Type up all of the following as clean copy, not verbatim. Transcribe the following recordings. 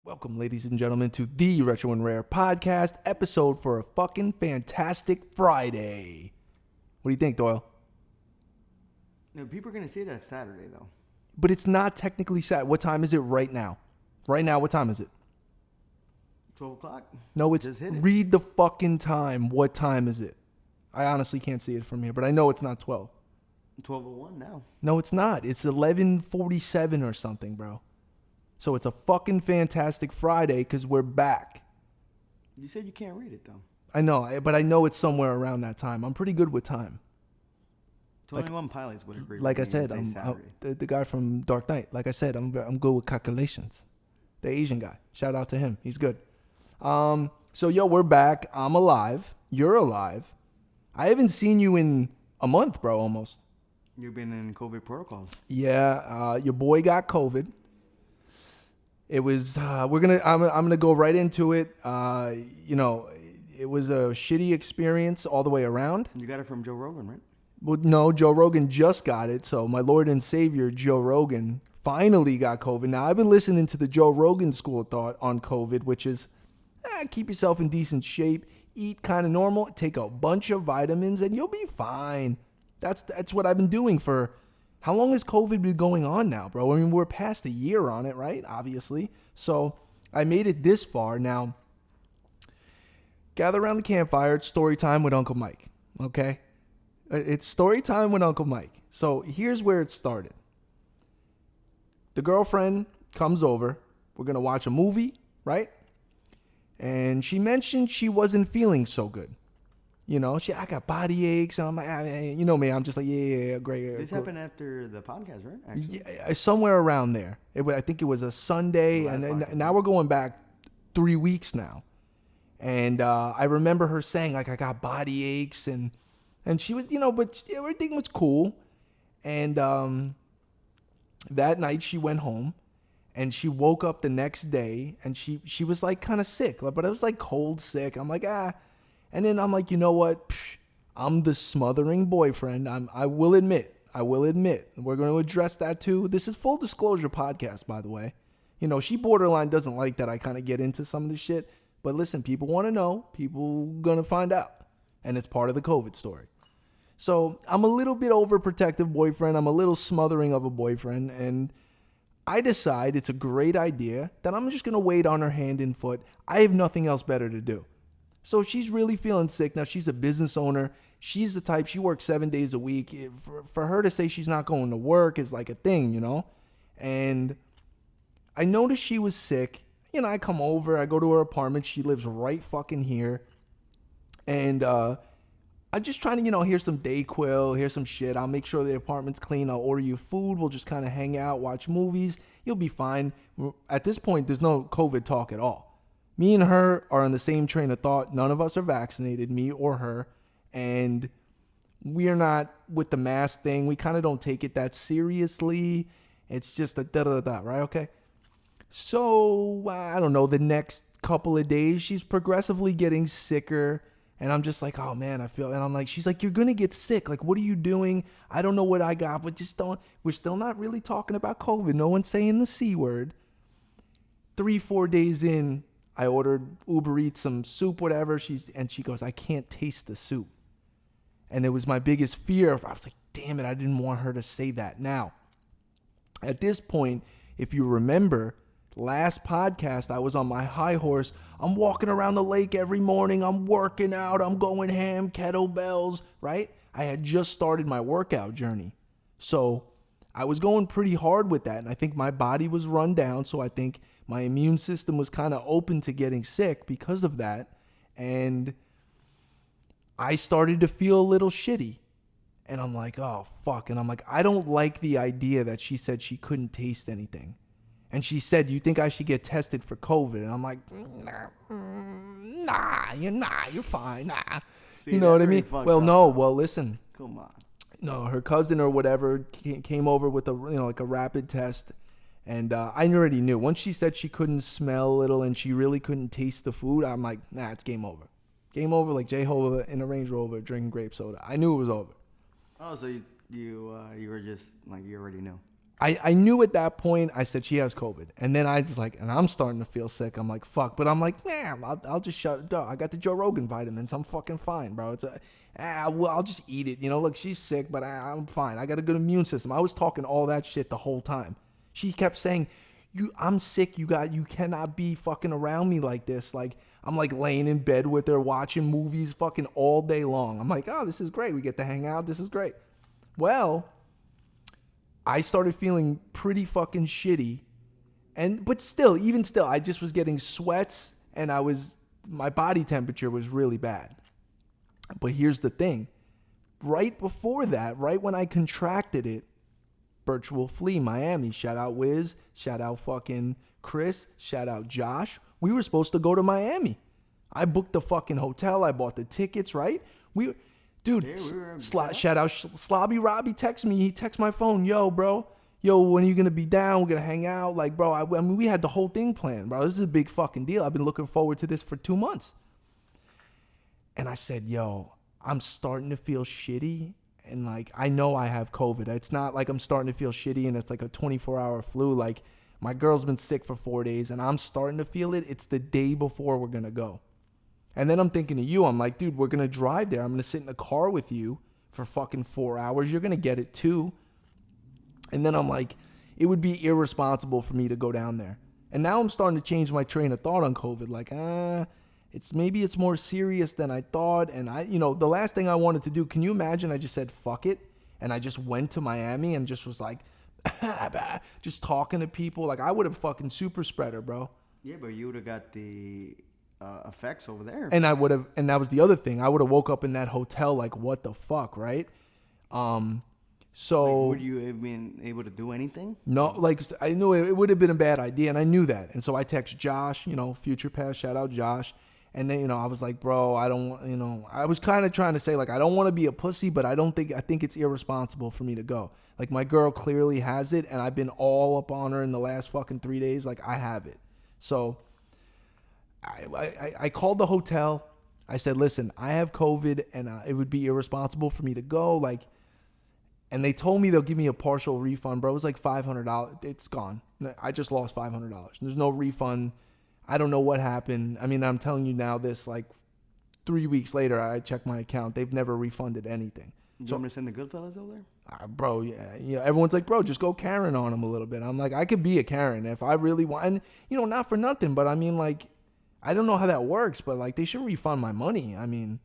Welcome, ladies and gentlemen, to the Retro and Rare podcast episode for a fucking fantastic Friday. What do you think, Doyle? No, people are going to say that's Saturday, though. But it's not technically Saturday. What time is it right now? Right now, what time is it? 12 o'clock? No, it's read the fucking time. What time is it? I honestly can't see it from here, but I know it's not 12. 12:01 now. No, it's not. It's 11:47 or something, bro. So it's a fucking fantastic Friday because we're back. You said you can't read it, though. I know, but I know it's somewhere around that time. I'm pretty good with time. 21 Pilots would agree. Like I with me said, and say the guy from Dark Knight. Like I said, I'm good with calculations. The Asian guy. Shout out to him. He's good. So, we're back. I'm alive. You're alive. I haven't seen you in a month, bro, almost. You've been in COVID protocols. Yeah, your boy got COVID. It was I'm gonna go right into it. It was a shitty experience all the way around. You got it from Joe Rogan, right? Well, no, Joe Rogan just got it. So my Lord and Savior Joe Rogan finally got COVID. Now I've been listening to the Joe Rogan school of thought on COVID, which is keep yourself in decent shape, eat kind of normal, take a bunch of vitamins, and you'll be fine. That's what I've been doing for. How long has COVID been going on now, bro? I mean, we're past a year on it, right? Obviously. So I made it this far. Now, gather around the campfire. It's story time with Uncle Mike, okay? It's story time with Uncle Mike. So here's where it started. The girlfriend comes over. We're going to watch a movie, right? And she mentioned she wasn't feeling so good. You know, I got body aches, and I'm like, you know me, I'm just like, yeah, great. This happened after the podcast, right? Actually? Yeah, somewhere around there. I think it was a Sunday, and then now we're going back 3 weeks now. And I remember her saying, like, I got body aches, and she was, but everything was cool. And that night she went home, and she woke up the next day, and she was, like, kind of sick, but it was, like, cold sick. I'm like, And then I'm like, you know what? I'm the smothering boyfriend. I will admit. We're going to address that too. This is full disclosure podcast, by the way. She borderline doesn't like that I kind of get into some of this shit. But listen, people want to know. People going to find out. And it's part of the COVID story. So I'm a little bit overprotective boyfriend. I'm a little smothering of a boyfriend. And I decide it's a great idea that I'm just going to wait on her hand and foot. I have nothing else better to do. So she's really feeling sick. Now, she's a business owner. She's the type, she works 7 days a week. For her to say she's not going to work is like a thing, And I noticed she was sick. I come over. I go to her apartment. She lives right fucking here. And I'm just trying to, hear some Dayquil, hear some shit. I'll make sure the apartment's clean. I'll order you food. We'll just kind of hang out, watch movies. You'll be fine. At this point, there's no COVID talk at all. Me and her are on the same train of thought. None of us are vaccinated, me or her. And we're not with the mask thing. We kind of don't take it that seriously. It's just a da-da-da-da, right? Okay. So, I don't know, the next couple of days, she's progressively getting sicker. And I'm just like, oh, man, and I'm like, she's like, you're going to get sick. Like, what are you doing? I don't know what I got, but we're still not really talking about COVID. No one's saying the C word. 3-4 days in, I ordered Uber Eats, some soup, whatever. She goes, I can't taste the soup. And it was my biggest fear. I was like, damn it, I didn't want her to say that. Now, at this point, if you remember, last podcast, I was on my high horse. I'm walking around the lake every morning. I'm working out. I'm going ham, kettlebells, right? I had just started my workout journey. So I was going pretty hard with that. And I think my body was run down. So I think my immune system was kind of open to getting sick because of that. And I started to feel a little shitty. And I'm like, oh, fuck. And I'm like, I don't like the idea that she said she couldn't taste anything. And she said, you think I should get tested for COVID? And I'm like, nah, you're fine. Nah. See, you know what I mean? Well, no. Up. Well, listen. Come on. No, her cousin or whatever came over with like a rapid test. And I already knew. Once she said she couldn't smell a little and she really couldn't taste the food, I'm like, nah, it's game over. Game over like Jehovah in a Range Rover drinking grape soda. I knew it was over. Oh, so you were just like, you already knew. I knew at that point, I said, she has COVID. And then I was like, and I'm starting to feel sick. I'm like, fuck. But I'm like, man, I'll just shut it down. I got the Joe Rogan vitamins. I'm fucking fine, bro. Well, I'll just eat it. Look, she's sick, but I'm fine. I got a good immune system. I was talking all that shit the whole time. She kept saying, I'm sick. You cannot be fucking around me like this. Like, I'm like laying in bed with her, watching movies fucking all day long. I'm like, oh, this is great. We get to hang out. This is great. Well, I started feeling pretty fucking shitty. But still, even still, I just was getting sweats and my body temperature was really bad. But here's the thing. Right before that, right when I contracted it, Virtual Flea, Miami, shout out Wiz, shout out fucking Chris, shout out Josh. We were supposed to go to Miami. I booked the fucking hotel. I bought the tickets, right? Dude, shout out Slobby Robbie text me. He texts my phone. Yo, bro. Yo, when are you going to be down? We're going to hang out. Like, bro, I mean, we had the whole thing planned, bro. This is a big fucking deal. I've been looking forward to this for 2 months. And I said, yo, I'm starting to feel shitty. And, like, I know I have COVID. It's not like I'm starting to feel shitty and it's like a 24-hour flu. Like, my girl's been sick for 4 days and I'm starting to feel it. It's the day before we're going to go. And then I'm thinking of you. I'm like, dude, we're going to drive there. I'm going to sit in the car with you for fucking 4 hours. You're going to get it too. And then I'm like, it would be irresponsible for me to go down there. And now I'm starting to change my train of thought on COVID. Like, maybe it's more serious than I thought. And the last thing I wanted to do, can you imagine? I just said, fuck it. And I just went to Miami and just was like, just talking to people. Like, I would have fucking super spreader, bro. Yeah, but you would have got the effects over there. And and that was the other thing. I would have woke up in that hotel like, what the fuck, right? So would you have been able to do anything? No, like I knew it would have been a bad idea, and I knew that. And so I text Josh, future past, shout out Josh. And then, I was like, bro, I don't want, I was kind of trying to say, like, I don't want to be a pussy, but I think it's irresponsible for me to go. Like, my girl clearly has it, and I've been all up on her in the last fucking 3 days. Like, I have it. So I called the hotel. I said, listen, I have COVID, and it would be irresponsible for me to go. Like, and they told me they'll give me a partial refund, bro. It was like $500. It's gone. I just lost $500. There's no refund. I don't know what happened. I mean, I'm telling you now this, like 3 weeks later, I checked my account. They've never refunded anything. You want me to send the Goodfellas over there? Bro, yeah. Everyone's like, bro, just go Karen on them a little bit. I'm like, I could be a Karen if I really want. And, not for nothing, but I mean, like, I don't know how that works, but like, they should refund my money. I mean,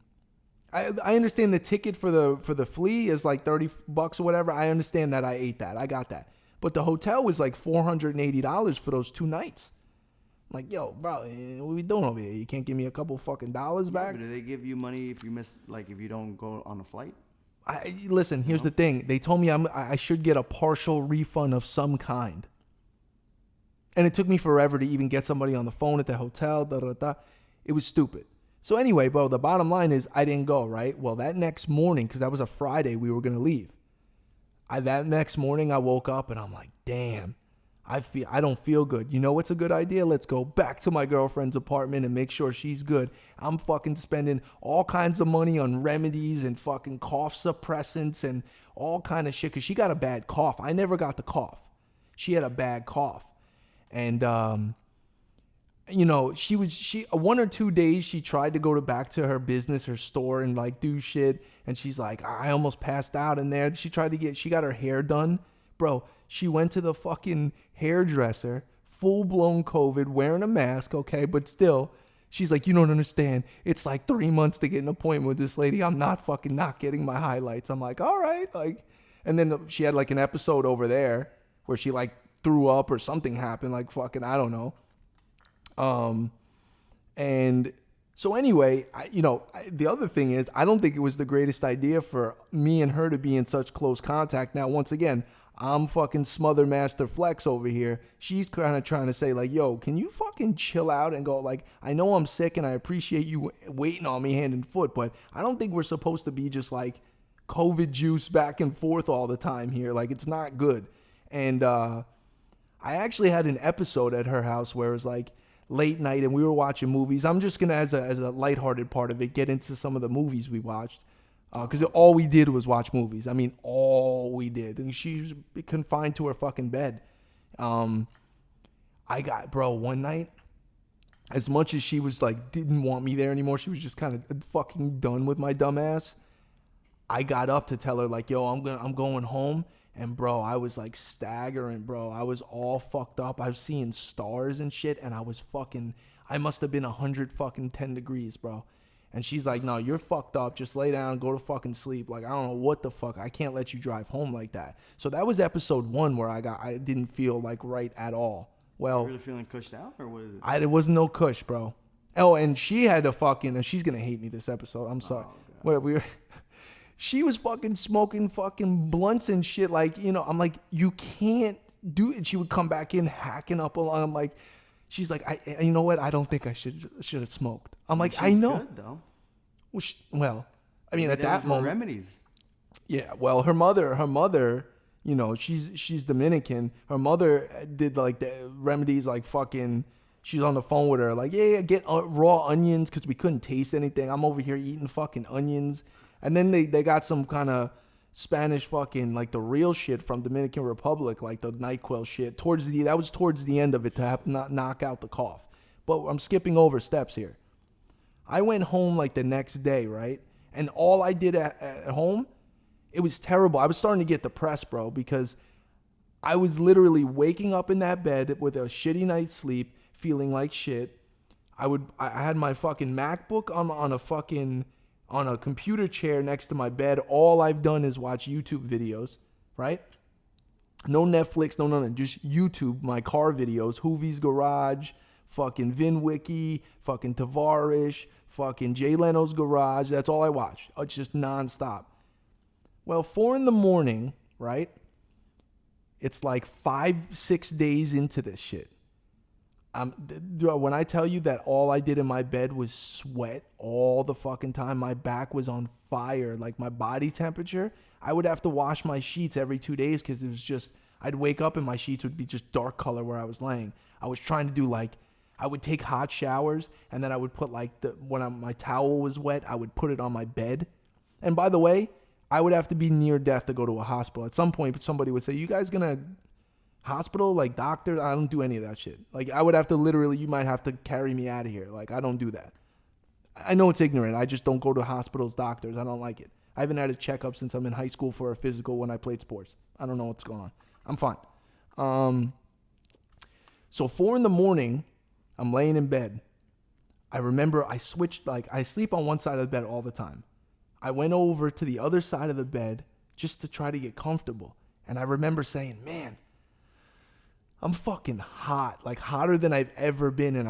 I understand the ticket for the flea is like $30 or whatever. I understand that. I ate that. I got that. But the hotel was like $480 for those 2 nights. Like, yo, bro, what we doing over here? You can't give me a couple fucking dollars back? But do they give you money if you miss, like, if you don't go on a flight? Listen, here's the thing. They told me I should get a partial refund of some kind. And it took me forever to even get somebody on the phone at the hotel. It was stupid. So anyway, bro, the bottom line is I didn't go, right? Well, that next morning, because that was a Friday, we were going to leave. That next morning, I woke up and I'm like, damn. I don't feel good. You know what's a good idea? Let's go back to my girlfriend's apartment and make sure she's good. I'm fucking spending all kinds of money on remedies and fucking cough suppressants and all kind of shit because she got a bad cough. I never got the cough. She had a bad cough. And, she 1 or 2 days she tried to go back to her business, her store and like do shit. And she's like, I almost passed out in there. She got her hair done. Bro, she went to the fucking hairdresser, full-blown COVID, wearing a mask, okay? But still, she's like, you don't understand. It's like 3 months to get an appointment with this lady. I'm not getting my highlights. I'm like, all right. Like, and then she had like an episode over there where she like threw up or something happened. Like fucking, I don't know. And so anyway, the other thing is, I don't think it was the greatest idea for me and her to be in such close contact. Now, once again, I'm fucking Smother Master Flex over here. She's kind of trying to say like, yo, can you fucking chill out and go like, I know I'm sick and I appreciate you waiting on me hand and foot, but I don't think we're supposed to be just like COVID juice back and forth all the time here. Like, it's not good. And I actually had an episode at her house where it was like late night and we were watching movies. I'm just going to, as a lighthearted part of it, get into some of the movies we watched. because all we did was watch movies. I mean, all we did. And she was confined to her fucking bed. I got, bro, one night, as much as she was like, didn't want me there anymore, she was just kind of fucking done with my dumb ass. I got up to tell her like, yo, I'm going home. And bro, I was like staggering, bro. I was all fucked up. I was seeing stars and shit. And I must have been 110 degrees, bro. And she's like, no, you're fucked up. Just lay down, go to fucking sleep. Like, I don't know what the fuck. I can't let you drive home like that. So that was episode 1 where I didn't feel like right at all. Well, you really feeling cushed out, or what is it? It was no cush, bro. Oh, and she had to fucking, and she's gonna hate me this episode. I'm sorry. She was fucking smoking fucking blunts and shit. Like, you know, I'm like, you can't do it. She would come back in hacking up along. I'm like, she's like, you know what? I don't think I should have smoked. I'm like, She's I know. Good, though. Well, I mean, Maybe at that moment, remedies. yeah. Well, her mother, you know, she's Dominican. Her mother did like the remedies, like fucking. She's on the phone with her, like, yeah, get raw onions because we couldn't taste anything. I'm over here eating fucking onions. And then they got some kind of Spanish fucking, like the real shit from Dominican Republic, like the NyQuil shit. That was towards the end of it to not knock out the cough. But I'm skipping over steps here. I went home like the next day, right? And all I did at home, it was terrible. I was starting to get depressed, bro, because I was literally waking up in that bed with a shitty night's sleep, feeling like shit. I had my fucking MacBook on a computer chair next to my bed. All I've done is watch YouTube videos, right? No Netflix, no nothing. Just YouTube, my car videos, Hoovie's Garage, fucking VinWiki, fucking Tavarish, fucking Jay Leno's Garage. That's all I watch. It's just nonstop. Well, 4 a.m, right? It's like 5-6 days into this shit. When I tell you that all I did in my bed was sweat all the fucking time, my back was on fire, like my body temperature, I would have to wash my sheets every 2 days because it was just, I'd wake up and my sheets would be just dark color where I was laying. I was trying to do like, I would take hot showers and then I would put like, my towel was wet, I would put it on my bed. And by the way, I would have to be near death to go to a hospital. At some point, somebody would say, you guys gonna hospital, like doctor? I don't do any of that shit. Like I would have to literally, you might have to carry me out of here. Like I don't do that. I know it's ignorant. I just don't go to hospitals, doctors. I don't like it. I haven't had a checkup since I'm in high school for a physical when I played sports. I don't know what's going on. I'm fine. So 4 a.m, I'm laying in bed. I remember I switched, like I sleep on one side of the bed all the time. I went over to the other side of the bed just to try to get comfortable. And I remember saying, man, I'm fucking hot, like hotter than I've ever been. And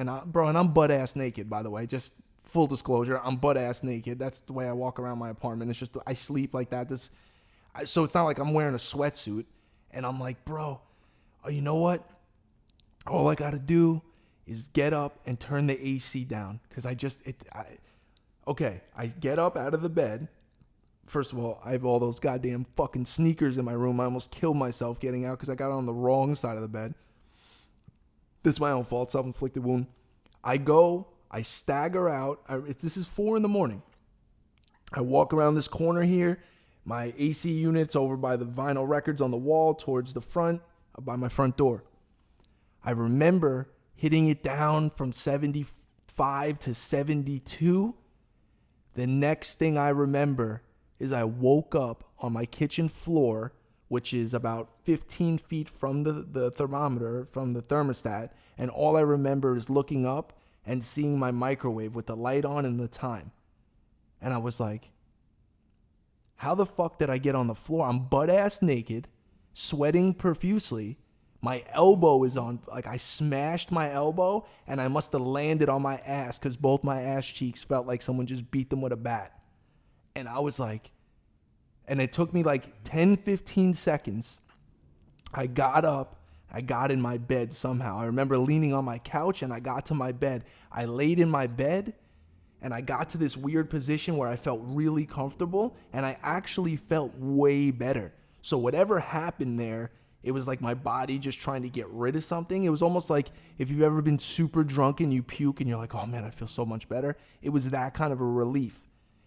I'm butt ass naked, by the way, just full disclosure. I'm butt ass naked. That's the way I walk around my apartment. It's just, I sleep like that. So it's not like I'm wearing a sweatsuit. And I'm like, bro, you know what? All I got to do is get up and turn the AC down. Cause I get up out of the bed. First of all, I have all those goddamn fucking sneakers in my room. I almost killed myself getting out because I got on the wrong side of the bed. This is my own fault, self-inflicted wound. I stagger out. This is 4 a.m. I walk around this corner here. My AC unit's over by the vinyl records on the wall towards the front, by my front door. I remember hitting it down from 75 to 72. The next thing I remember is I woke up on my kitchen floor, which is about 15 feet from the thermometer, from the thermostat, and all I remember is looking up and seeing my microwave with the light on and the time. And I was like, how the fuck did I get on the floor? I'm butt-ass naked, sweating profusely. My elbow is on, like I smashed my elbow, and I must have landed on my ass because both my ass cheeks felt like someone just beat them with a bat. And I was like, and it took me like 10, 15 seconds. I got up, I got in my bed somehow. I remember leaning on my couch and I got to my bed. I laid in my bed and I got to this weird position where I felt really comfortable and I actually felt way better. So whatever happened there, it was like my body just trying to get rid of something. It was almost like if you've ever been super drunk and you puke and you're like, oh man, I feel so much better. It was that kind of a relief.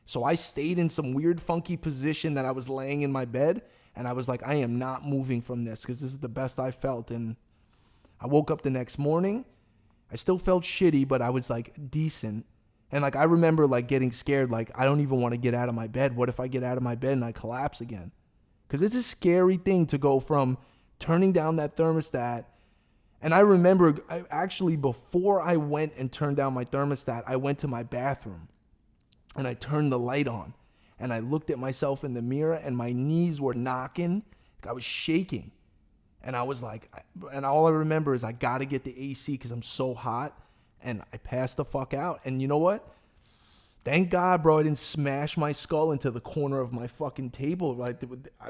So I stayed in some weird, funky position that I was laying in my bed. And I was like, I am not moving from this because this is the best I felt. And I woke up the next morning. I still felt shitty, but I was like decent. And like I remember like getting scared, like I don't even want to get out of my bed. What if I get out of my bed and I collapse again? Because it's a scary thing to go from turning down that thermostat. And I remember before I went and turned down my thermostat, I went to my bathroom and I turned the light on. And I looked at myself in the mirror and my knees were knocking. I was shaking. And I was like, and all I remember is I got to get the AC because I'm so hot. And I passed the fuck out. And you know what? Thank God, bro, I didn't smash my skull into the corner of my fucking table. Like,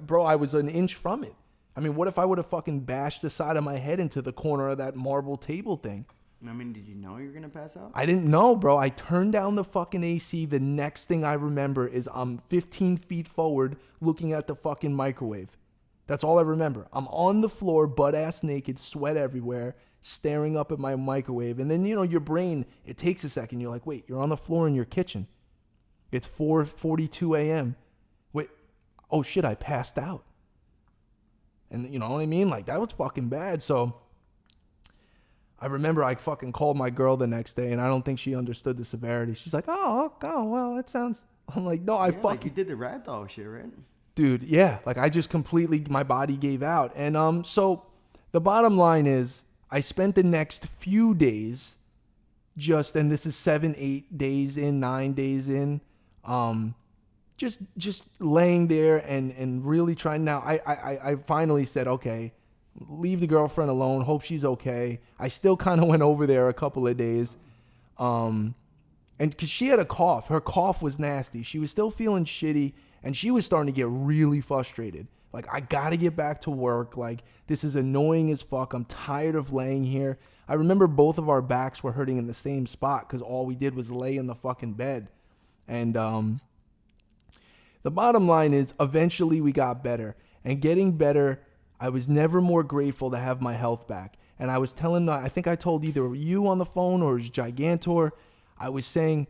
bro, I was an inch from it. I mean, what if I would have fucking bashed the side of my head into the corner of that marble table thing? I mean, did you know you were going to pass out? I didn't know, bro. I turned down the fucking AC. The next thing I remember is I'm 15 feet forward looking at the fucking microwave. That's all I remember. I'm on the floor, butt-ass naked, sweat everywhere, staring up at my microwave. And then, you know, your brain, it takes a second. You're like, wait, you're on the floor in your kitchen. It's 4:42 a.m. Wait, oh shit, I passed out. And you know what I mean? Like, that was fucking bad. So I remember I fucking called my girl the next day, and I don't think she understood the severity. She's like, oh, well, that sounds... I'm like, no, I fucking... Like you did the rat dog shit, right? Dude, yeah. Like, I just completely... My body gave out. And so the bottom line is, I spent the next few days just... And this is 7, 8 days in, 9 days in. Just laying there and really trying... Now, I finally said, okay... Leave the girlfriend alone. Hope she's okay. I still kind of went over there a couple of days. And because she had a cough. Her cough was nasty. She was still feeling shitty. And she was starting to get really frustrated. Like, I got to get back to work. Like, this is annoying as fuck. I'm tired of laying here. I remember both of our backs were hurting in the same spot because all we did was lay in the fucking bed. And the bottom line is, eventually we got better. And getting better... I was never more grateful to have my health back. And I was telling, I think I told either you on the phone or Gigantor, I was saying,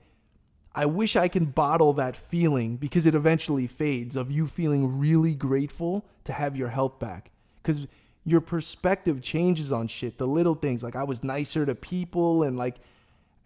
I wish I can bottle that feeling because it eventually fades of you feeling really grateful to have your health back. Because your perspective changes on shit, the little things. Like I was nicer to people and like,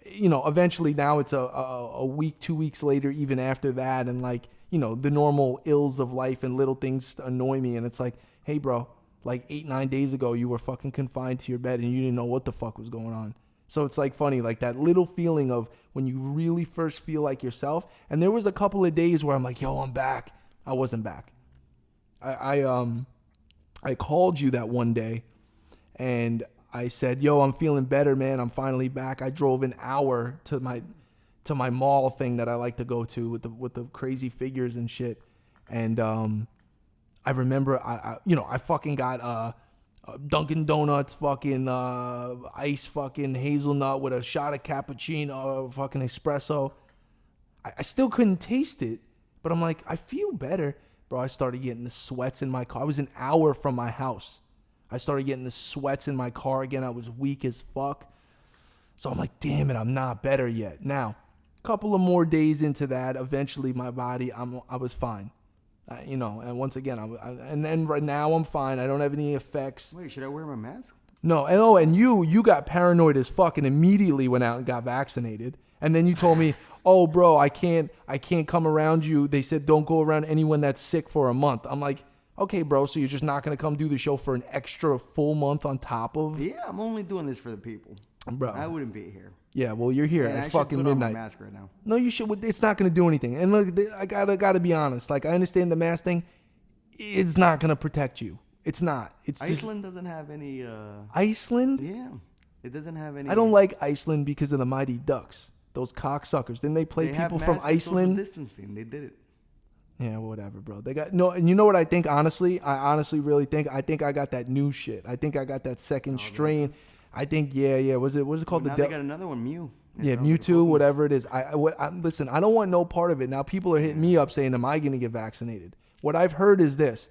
you know, eventually now it's a week, 2 weeks later, even after that. And like, you know, the normal ills of life and little things annoy me. And it's like, hey, bro, like 8, 9 days ago, you were fucking confined to your bed and you didn't know what the fuck was going on. So it's like funny, like that little feeling of when you really first feel like yourself. And there was a couple of days where I'm like, yo, I'm back. I wasn't back. I called you that one day and I said, yo, I'm feeling better, man. I'm finally back. I drove an hour to my mall thing that I like to go to with the crazy figures and shit. And I remember I fucking got Dunkin' Donuts fucking ice fucking hazelnut with a shot of cappuccino, fucking espresso. I still couldn't taste it, but I'm like, I feel better. Bro, I started getting the sweats in my car. I was an hour from my house. I started getting the sweats in my car again. I was weak as fuck. So I'm like, damn it, I'm not better yet. Now, a couple of more days into that, eventually my body, I was fine. You know, and once again, and then right now I'm fine. I don't have any effects. Wait, should I wear my mask? No, and you got paranoid as fuck and immediately went out and got vaccinated. And then you told me, oh, bro, I can't come around you. They said don't go around anyone that's sick for a month. I'm like, okay, bro, so you're just not going to come do the show for an extra full month on top of? Yeah, I'm only doing this for the people. Bro. I wouldn't be here. Yeah, well, you're here at fucking midnight. I should put on my mask right now. No, you should. It's not going to do anything. And look, I gotta be honest. Like, I understand the mask thing. It's not going to protect you. It's not. It's Iceland doesn't have any... Iceland? Yeah. It doesn't have any... I don't like Iceland because of the Mighty Ducks. Those cocksuckers. Didn't they play people from Iceland? Distancing. They did it. Yeah, whatever, bro. They got no, and you know what I think? Honestly, I honestly really think I got that new shit. I think I got that second strain. I think, yeah. What is it called? Now they got another one, Mew. Yeah, Mewtwo, whatever it is. Listen, I don't want no part of it. Now people are hitting me up saying, am I going to get vaccinated? What I've heard is this.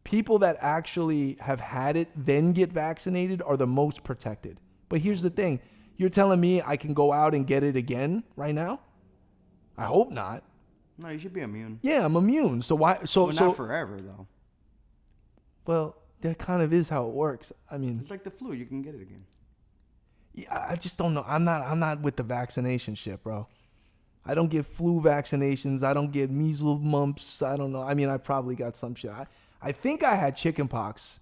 People that actually have had it, then get vaccinated are the most protected. But here's the thing. You're telling me I can go out and get it again right now? I hope not. No, you should be immune. Yeah, I'm immune. So why? So not forever though. Well, that kind of is how it works. I mean, it's like the flu. You can get it again. Yeah, I just don't know. I'm not with the vaccination shit, bro. I don't get flu vaccinations. I don't get measles, mumps. I don't know. I mean, I probably got some shit. I think I had chickenpox,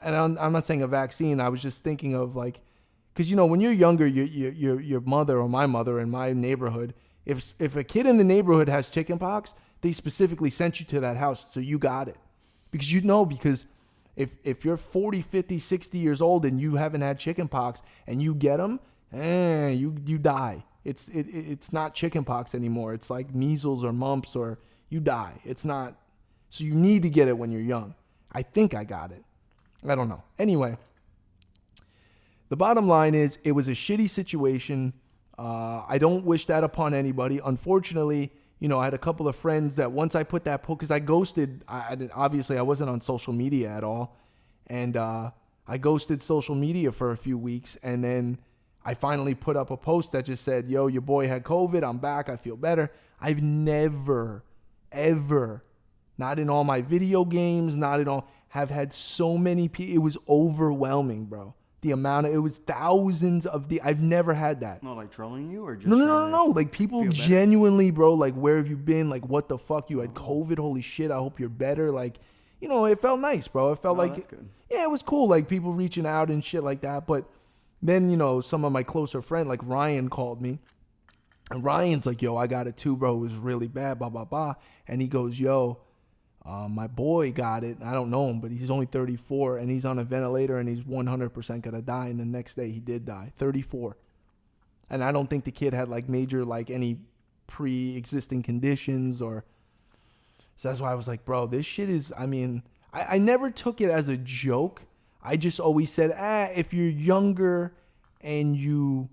and I'm not saying a vaccine. I was just thinking of like, because when you're younger, your mother or my mother in my neighborhood, if a kid in the neighborhood has chickenpox, they specifically sent you to that house so you got it, because if you're 40, 50, 60 years old and you haven't had chickenpox and you get them, you die. It's not chickenpox anymore. It's like measles or mumps, or you die. It's not. So you need to get it when you're young. I think I got it. I don't know. Anyway, the bottom line is it was a shitty situation. I don't wish that upon anybody. Unfortunately, I had a couple of friends that once I put that post, because I ghosted, obviously I wasn't on social media at all. And I ghosted social media for a few weeks. And then I finally put up a post that just said, yo, your boy had COVID. I'm back. I feel better. I've never, ever, not in all my video games, not in all, have had so many people. It was overwhelming, bro. It was thousands I've never had that. No, like trolling you or just no. Like people genuinely, bro, like where have you been? Like what the fuck? You had COVID? Holy shit, I hope you're better. Like, it felt nice, bro. It felt that's good. Yeah, it was cool. Like people reaching out and shit like that. But then, some of my closer friends, like Ryan, called me. And Ryan's like, yo, I got it too, bro. It was really bad, blah, blah, blah. And he goes, yo, my boy got it. I don't know him, but he's only 34 and he's on a ventilator and he's 100% going to die. And the next day he did die, 34. And I don't think the kid had like major, like any pre-existing conditions so that's why I was like, bro, this shit is, I never took it as a joke. I just always said, if you're younger and you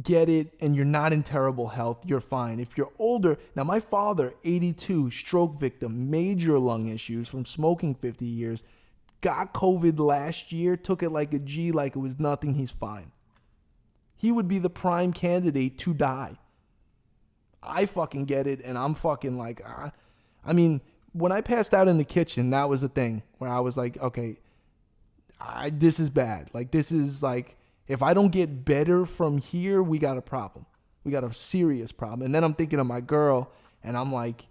get it and you're not in terrible health, you're fine. If you're older, now my father, 82, stroke victim, major lung issues from smoking 50 years, got COVID last year, took it like a G, like it was nothing, he's fine. He would be the prime candidate to die. I fucking get it, and I'm fucking like, when I passed out in the kitchen, that was the thing where I was like, okay, this is bad. Like, this is like, if I don't get better from here, we got a problem. We got a serious problem. And then I'm thinking of my girl, and I'm like,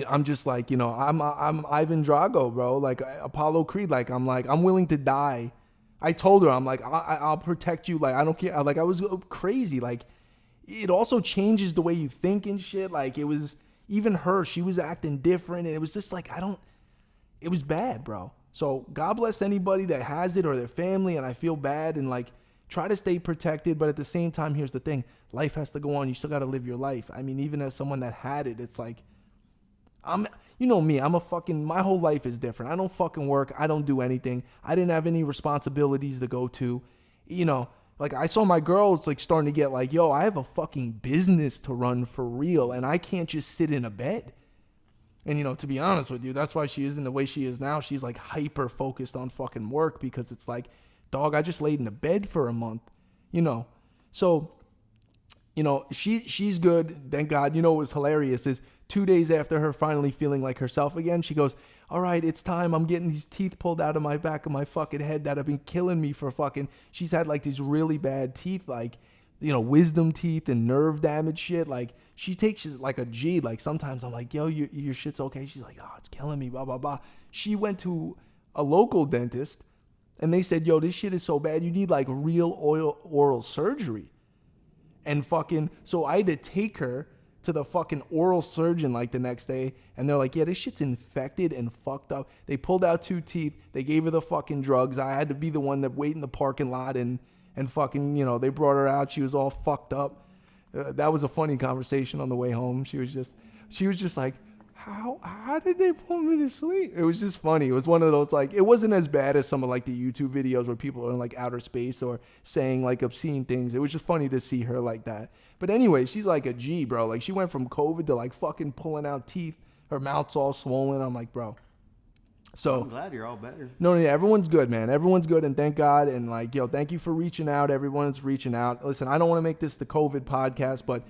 I'm just like, I'm Ivan Drago, bro. Like Apollo Creed. Like, I'm willing to die. I told her, I'm like, I'll protect you. Like, I don't care. Like, I was crazy. Like, it also changes the way you think and shit. Like, it was even her. She was acting different, and it was just like, it was bad, bro. So God bless anybody that has it or their family, and I feel bad, and like try to stay protected. But at the same time, here's the thing. Life has to go on. You still got to live your life. Even as someone that had it, it's like, me, my whole life is different. I don't fucking work. I don't do anything. I didn't have any responsibilities to go to, like I saw my girls like starting to get like, yo, I have a fucking business to run for real, and I can't just sit in a bed. And, to be honest with you, that's why she is in the way she is now. She's like hyper focused on fucking work, because it's like, dog, I just laid in the bed for a month, So, she's good. Thank God. What was hilarious is 2 days after her finally feeling like herself again, she goes, all right, it's time. I'm getting these teeth pulled out of my back of my fucking head that have been killing me for fucking, she's had like these really bad teeth, like, wisdom teeth and nerve damage shit. Like, she takes it like a G. Like, sometimes I'm like, yo, your shit's okay. She's like, oh, it's killing me, blah, blah, blah. She went to a local dentist, and they said, yo, this shit is so bad, you need like real oral surgery. And fucking, so I had to take her to the fucking oral surgeon like the next day, and they're like, yeah, this shit's infected and fucked up. They pulled out 2 teeth. They gave her the fucking drugs. I had to be the one that wait in the parking lot and fucking, they brought her out. She was all fucked up. That was a funny conversation on the way home. She was just like, how did they put me to sleep? It was just funny. It was one of those, like, it wasn't as bad as some of like the YouTube videos where people are in like outer space or saying like obscene things. It was just funny to see her like that. But anyway, she's like a G, bro. Like, she went from COVID to like fucking pulling out teeth. Her mouth's all swollen. I'm like, bro. So I'm glad you're all better. No, yeah, everyone's good, man. Everyone's good, and thank God. And like, yo, thank you for reaching out. Everyone's reaching out. Listen, I don't want to make this the COVID podcast, but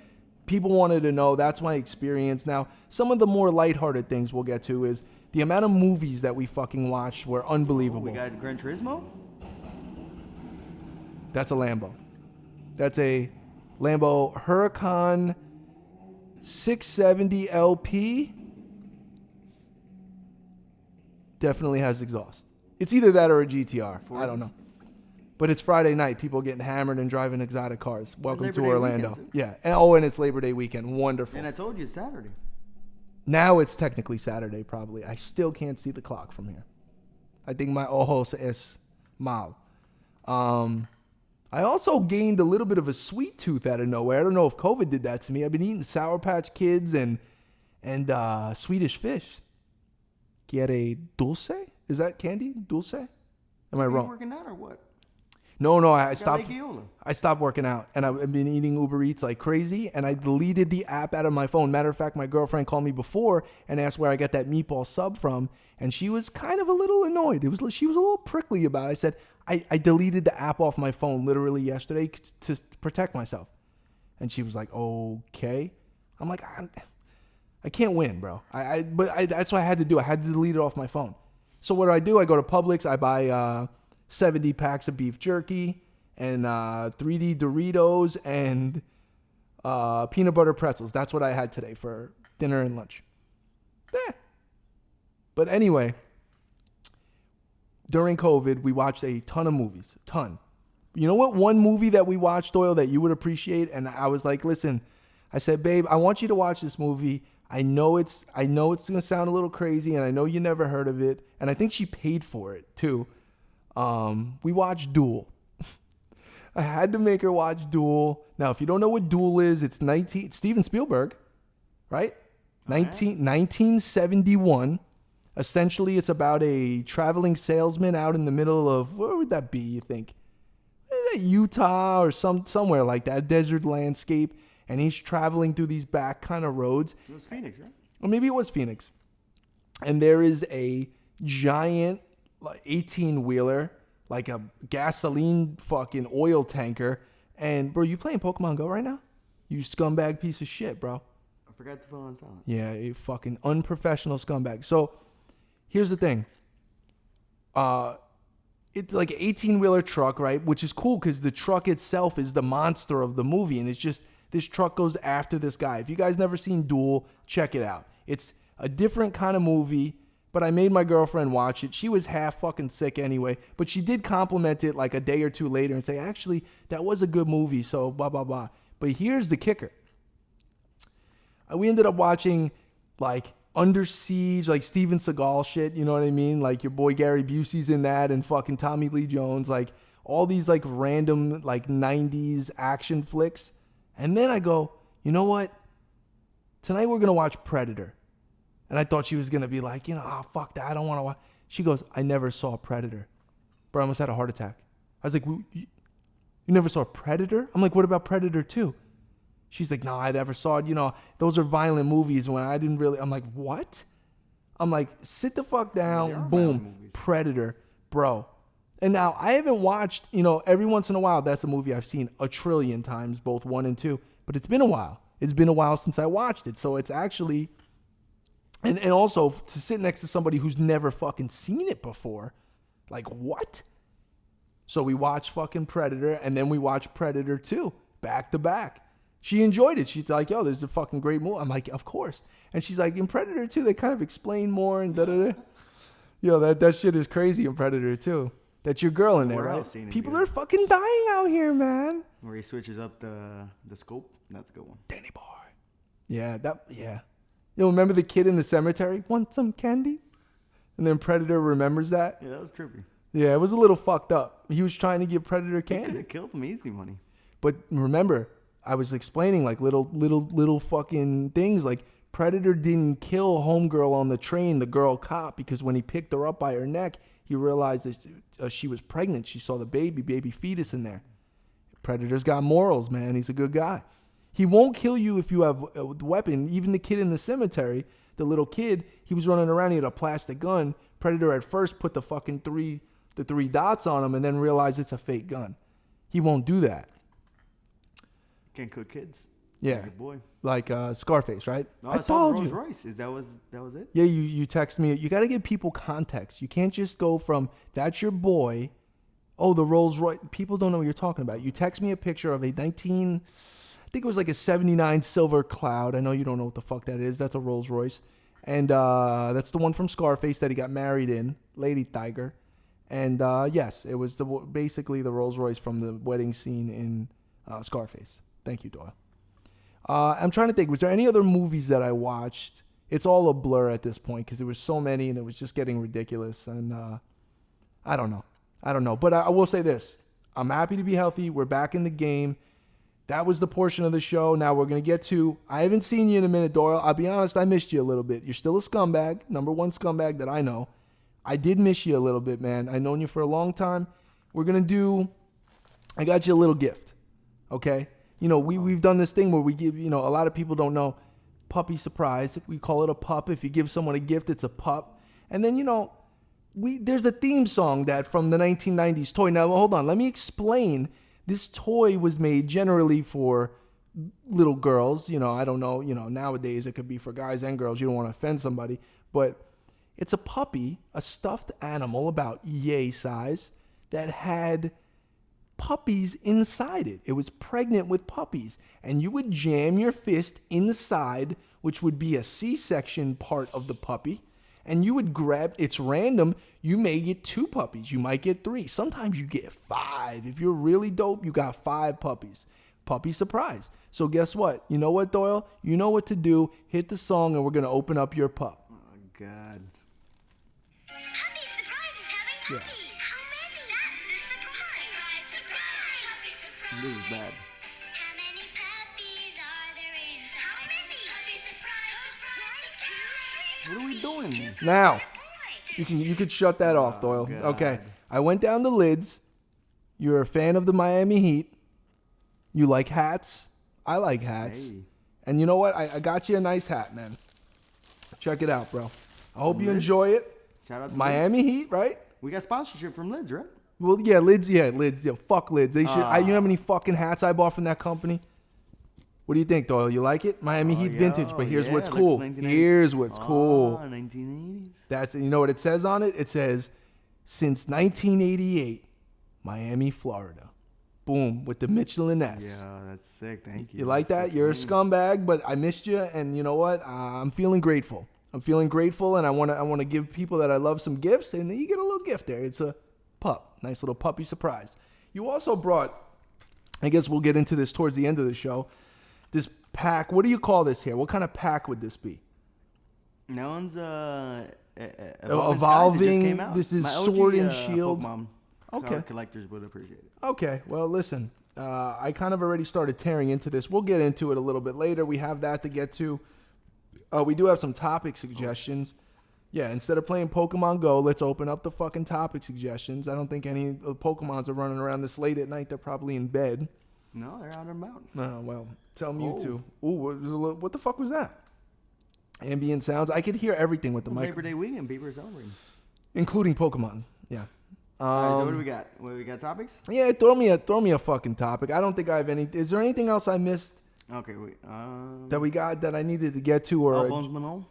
people wanted to know. That's my experience. Now, some of the more lighthearted things we'll get to is the amount of movies that we fucking watched were unbelievable. We got Gran Turismo. That's a Lambo. That's a Lambo Huracan 670 LP. Definitely has exhaust. It's either that or a GTR. I don't know. But it's Friday night. People getting hammered and driving exotic cars. Welcome to Orlando. Weekend, yeah. And it's Labor Day weekend. Wonderful. And I told you it's Saturday. Now it's technically Saturday, probably. I still can't see the clock from here. I think my ojos es mal. I also gained a little bit of a sweet tooth out of nowhere. I don't know if COVID did that to me. I've been eating Sour Patch Kids and Swedish Fish. Quiere dulce? Is that candy? Dulce? Am I wrong? Are you working out or what? No, I stopped. I stopped working out, and I've been eating Uber Eats like crazy, and I deleted the app out of my phone. Matter of fact, my girlfriend called me before and asked where I got that meatball sub from, and she was kind of a little annoyed. She was a little prickly about it. I said, I deleted the app off my phone literally yesterday to protect myself, and she was like, okay. I'm like, I can't win, bro. But that's what I had to do. I had to delete it off my phone. So what do? I go to Publix. I buy 70 packs of beef jerky and 3D Doritos and peanut butter pretzels. That's what I had today for dinner and lunch. Yeah. But anyway, during COVID, we watched a ton of movies. A ton. You know what? One movie that we watched, Doyle, that you would appreciate, and I was like, listen, I said, babe, I want you to watch this movie. I know it's going to sound a little crazy, and I know you never heard of it, and I think she paid for it too. We watched Duel. I had to make her watch Duel. Now, if you don't know what Duel is, it's Steven Spielberg, right? 1971. Essentially, it's about a traveling salesman out in the middle of, where would that be, you think? Utah or somewhere like that, desert landscape. And he's traveling through these back kind of roads. It was Phoenix, right? Or maybe it was Phoenix. And there is a giant 18-wheeler, like a gasoline fucking oil tanker. And, bro, you playing Pokemon Go right now? You scumbag piece of shit, bro. I forgot to put on silent. Yeah, a fucking unprofessional scumbag. So, here's the thing. It's like an 18-wheeler truck, right? Which is cool because the truck itself is the monster of the movie. And it's just... this truck goes after this guy. If you guys never seen Duel, check it out. It's a different kind of movie, but I made my girlfriend watch it. She was half fucking sick anyway, but she did compliment it like a day or two later and say, actually, that was a good movie, so blah, blah, blah. But here's the kicker. We ended up watching like Under Siege, like Steven Seagal shit, you know what I mean? Like your boy Gary Busey's in that and fucking Tommy Lee Jones, like all these like random like 90s action flicks. And then I go, you know what? Tonight we're going to watch Predator. And I thought she was going to be like, fuck that. I don't want to watch. She goes, I never saw Predator. Bro, I almost had a heart attack. I was like, you never saw Predator? I'm like, what about Predator 2? She's like, no, I never saw it. Those are violent movies when I didn't really. I'm like, what? I'm like, sit the fuck down. Boom. Predator. Bro. And now I haven't watched, every once in a while, that's a movie I've seen a trillion times, both 1 and 2. But it's been a while. It's been a while since I watched it. So it's actually, and also to sit next to somebody who's never fucking seen it before. Like, what? So we watched fucking Predator, and then we watched Predator 2, back to back. She enjoyed it. She's like, yo, this is a fucking great movie. I'm like, of course. And she's like, in Predator 2, they kind of explain more and da-da-da. That shit is crazy in Predator 2. That's your girl in there, right? People are fucking dying out here, man. Where he switches up the scope. That's a good one. Danny boy. Yeah. Remember the kid in the cemetery? Want some candy? And then Predator remembers that? Yeah, that was trippy. Yeah, it was a little fucked up. He was trying to give Predator candy. He could have killed him easy money. But remember, I was explaining like little fucking things. Like Predator didn't kill homegirl on the train, the girl cop, because when he picked her up by her neck, he realized that she was pregnant. She saw the baby fetus in there. Predator's got morals, man. He's a good guy. He won't kill you if you have a weapon. Even the kid in the cemetery, the little kid, he was running around. He had a plastic gun. Predator at first put the fucking three dots on him and then realized it's a fake gun. He won't do that. Can't cook kids. Yeah. Your boy. Like Scarface, right? No, I saw told Rolls you. Royce. That was it? Yeah, you text me. You got to give people context. You can't just go from that's your boy. Oh, the Rolls Royce. People don't know what you're talking about. You text me a picture of a 19, I think it was like a 79 Silver Cloud. I know you don't know what the fuck that is. That's a Rolls Royce. And that's the one from Scarface that he got married in, Lady Tiger. And yes, it was basically the Rolls Royce from the wedding scene in Scarface. Thank you, Doyle. I'm trying to think. Was there any other movies that I watched? It's all a blur at this point because there was so many and it was just getting ridiculous. And I don't know. But I will say this. I'm happy to be healthy. We're back in the game. That was the portion of the show. Now we're going to get to, I haven't seen you in a minute, Doyle. I'll be honest, I missed you a little bit. You're still a scumbag, number one scumbag that I know. I did miss you a little bit, man. I've known you for a long time. We're going to do, I got you a little gift, okay? You know, we've done this thing where we give, you know, a lot of people don't know, puppy surprise. We call it a pup. If you give someone a gift, it's a pup. And then, you know, there's a theme song that from the 1990s toy. Now, hold on. Let me explain. This toy was made generally for little girls. You know, I don't know. You know, nowadays it could be for guys and girls. You don't want to offend somebody. But it's a puppy, a stuffed animal about yay size that had puppies inside it. It was pregnant with puppies. And you would jam your fist inside, which would be a C-section part of the puppy. And you would grab, it's random, you may get 2 puppies, you might get 3. Sometimes you get 5. If you're really dope, you got 5 puppies. Puppy surprise. So guess what? You know what, Doyle? You know what to do. Hit the song and we're going to open up your pup. Oh, God. Puppy surprise is having puppies. Yeah. How many? That's the surprise. Surprise. This is bad. How many puppies are there inside? How many? Puppy surprise. What are we doing? Now, you could shut that off, Doyle. God. Okay. I went down the lids. You're a fan of the Miami Heat. You like hats. I like hats. Hey. And you know what? I got you a nice hat, man. Check it out, bro. I hope you Lids? enjoy it. Shout out to Miami Lids. Heat, right? We got sponsorship from Lids, right? Well, yeah, lids. Yeah, fuck lids. They should. You know how many fucking hats I bought from that company? What do you think, Doyle? You like it? Miami Heat vintage. But here's what's like cool. 1980s. Here's what's cool. 1980s. You know what it says on it? It says, since 1988, Miami, Florida. Boom, with the Michelin S. Yeah, that's sick. Thank you. You like that? You're a scumbag, but I missed you, and you know what? I'm feeling grateful. I'm feeling grateful, and I want to give people that I love some gifts, and you get a little gift there. It's a pup, nice little puppy surprise. You also brought, I guess we'll get into this towards the end of the show, this pack. What do you call this here? What kind of pack would this be? That one's Evolving. Skies. It just came out. This is My OG, Sword and Shield. Pokemon Okay. collectors would appreciate it. Okay, well, listen, I kind of already started tearing into this. We'll get into it a little bit later. We have that to get to. We do have some topic suggestions. Yeah, instead of playing Pokemon Go, let's open up the fucking topic suggestions. I don't think any of the Pokemons are running around this late at night. They're probably in bed. No, they're out and about. Oh, well, tell Mewtwo. Ooh, what the fuck was that? Ambient sounds. I could hear everything with the mic. Labor Day weekend, people are celebrating. Including Pokemon, yeah. All right, so what do we got? We got topics? Yeah, throw me a fucking topic. I don't think I have any. Is there anything else I missed Okay, that we got that I needed to get to? Or Bones Malone?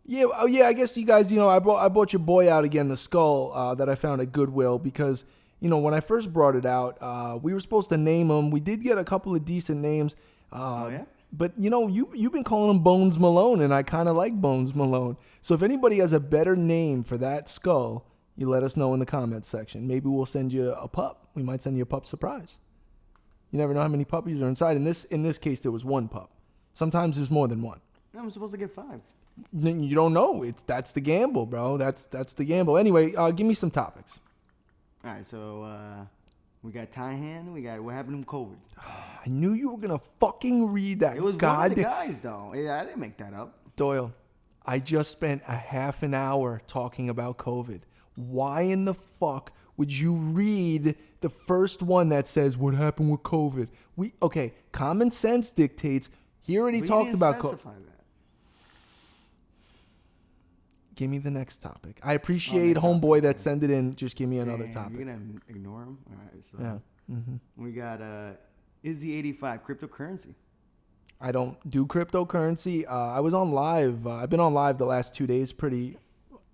yeah, I guess you guys, I brought your boy out again, the skull that I found at Goodwill, because when I first brought it out, we were supposed to name him. We did get a couple of decent names. Oh yeah. But you've been calling him Bones Malone, and I kind of like Bones Malone. So if anybody has a better name for that skull, you let us know in the comments section. Maybe we'll send you a pup. We might send you a pup surprise. You never know how many puppies are inside. In this case, there was one pup. Sometimes there's more than one. I'm supposed to get 5. You don't know. That's the gamble, bro. That's the gamble. Anyway, give me some topics. All right, so we got Taihan. We got what happened with COVID. I knew you were gonna fucking read that. It was one of the guys, though. Yeah, I didn't make that up. Doyle, I just spent a half an hour talking about COVID. Why in the fuck would you read the first one that says what happened with COVID? Okay, common sense dictates. He already talked about COVID. Give me the next topic. I appreciate homeboy that sent it in. Just give me another topic. You're gonna ignore him. All right. So yeah. we got Izzy85 cryptocurrency. I don't do cryptocurrency. I was on live. I've been on live the last 2 days pretty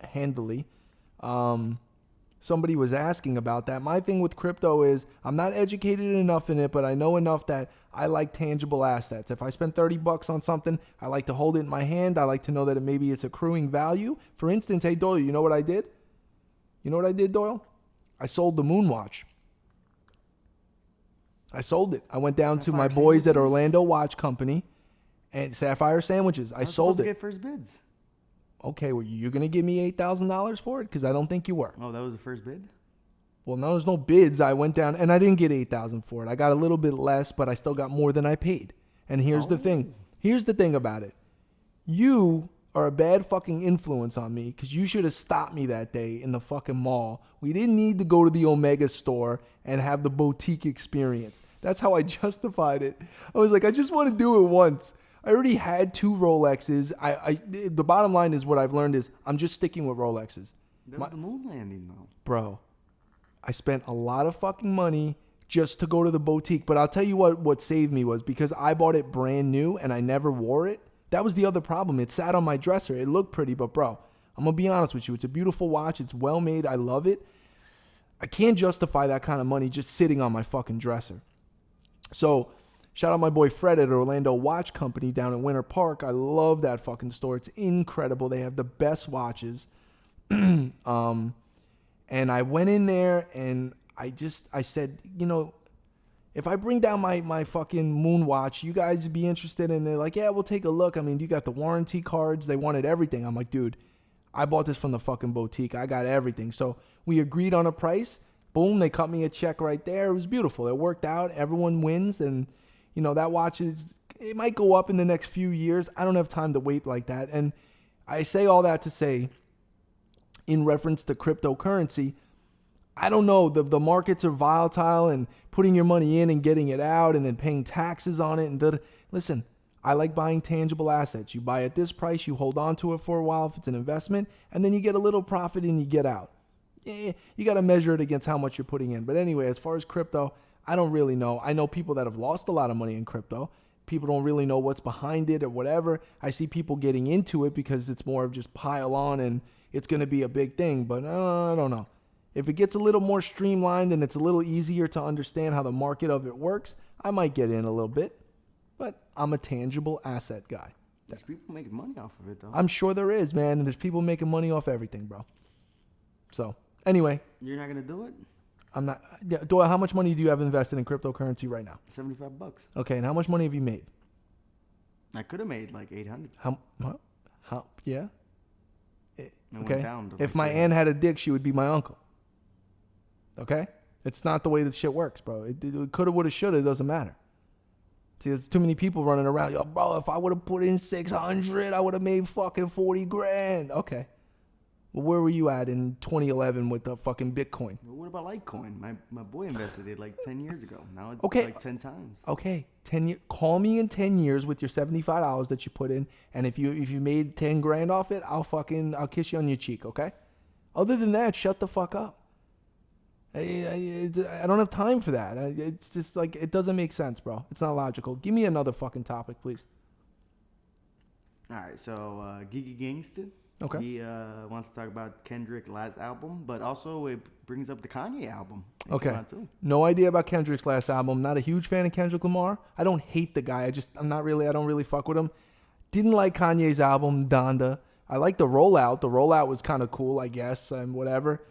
handily. Somebody was asking about that. My thing with crypto is I'm not educated enough in it, but I know enough that I like tangible assets. If I spend $30 on something, I like to hold it in my hand. I like to know that maybe it's accruing value. For instance, hey Doyle, you know what I did? You know what I did, Doyle? I sold the Moon watch. I sold it. I went down to my boys at Orlando Watch Company and Sapphire Sandwiches. I sold it. Get first bids. Okay, well, you're going to give me $8,000 for it? Because I don't think you were. Oh, that was the first bid? Well, no, there's no bids. I went down, and I didn't get $8,000 for it. I got a little bit less, but I still got more than I paid. And here's the thing. Here's the thing about it. You are a bad fucking influence on me because you should have stopped me that day in the fucking mall. We didn't need to go to the Omega store and have the boutique experience. That's how I justified it. I was like, I just want to do it once. I already had 2 Rolexes. The bottom line is what I've learned is I'm just sticking with Rolexes. That was the moon landing, though. Bro, I spent a lot of fucking money just to go to the boutique. But I'll tell you what saved me was because I bought it brand new and I never wore it. That was the other problem. It sat on my dresser. It looked pretty, but bro, I'm going to be honest with you. It's a beautiful watch. It's well made. I love it. I can't justify that kind of money just sitting on my fucking dresser. So shout out my boy Fred at Orlando Watch Company down in Winter Park. I love that fucking store. It's incredible. They have the best watches. And I went in there and I said, you know, if I bring down my fucking Moon watch, you guys would be interested? And they're like, yeah, we'll take a look. I mean, you got the warranty cards. They wanted everything. I'm like, dude, I bought this from the fucking boutique. I got everything. So we agreed on a price. Boom, they cut me a check right there. It was beautiful. It worked out. Everyone wins. And, you know, that watch it might go up in the next few years. I don't have time to wait like that. And I say all that to say, in reference to cryptocurrency, I don't know. The markets are volatile and putting your money in and getting it out and then paying taxes on it. And listen, I like buying tangible assets. You buy at this price, you hold on to it for a while if it's an investment, and then you get a little profit and you get out. You got to measure it against how much you're putting in. But anyway, as far as crypto, I don't really know. I know people that have lost a lot of money in crypto. People don't really know what's behind it or whatever. I see people getting into it because it's more of just pile on and it's going to be a big thing. But I don't know. If it gets a little more streamlined and it's a little easier to understand how the market of it works, I might get in a little bit. But I'm a tangible asset guy. There's people making money off of it, though. I'm sure there is, man. And there's people making money off everything, bro. So, anyway. You're not going to do it? I'm not. Doyle, how much money do you have invested in cryptocurrency right now? $75. Okay, and how much money have you made? I could have made like 800. How? Yeah. Went Okay. down to If like my 800. aunt had a dick, she would be my uncle. Okay? It's not the way that shit works, bro. It coulda, woulda, shoulda. It doesn't matter. See, there's too many people running around. Yo, bro, if I would have put in 600, I would have made fucking 40 grand. Okay. Well, where were you at in 2011 with the fucking Bitcoin? Well, what about Litecoin? My boy invested it like 10 years ago. Now it's Okay. like 10 times. Okay, 10 years. Call me in 10 years with your $75 that you put in, and if you made 10 grand off it, I'll kiss you on your cheek. Okay. Other than that, shut the fuck up. I don't have time for that. It's just like it doesn't make sense, bro. It's not logical. Give me another fucking topic, please. All right, so Geeky Gangsta. Okay. He wants to talk about Kendrick's last album, but also it brings up the Kanye album. It Okay. came out too. No idea about Kendrick's last album. Not a huge fan of Kendrick Lamar. I don't hate the guy. I don't really fuck with him. Didn't like Kanye's album, Donda. I like the rollout. The rollout was kind of cool, I guess, and whatever.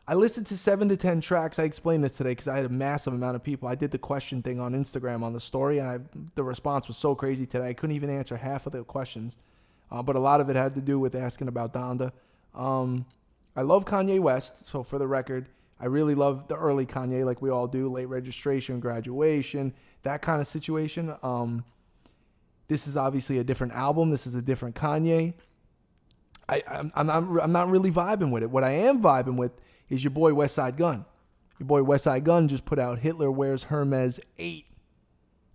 I listened to 7 to 10 tracks. I explained this today because I had a massive amount of people. I did the question thing on Instagram on the story, and the response was so crazy today. I couldn't even answer half of the questions. But a lot of it had to do with asking about Donda. I love Kanye West, so for the record, I really love the early Kanye like we all do, late registration, graduation, that kind of situation. This is obviously a different album. This is a different Kanye. I'm not really vibing with it. What I am vibing with is your boy Westside Gunn. Your boy Westside Gunn just put out Hitler Wears Hermes 8,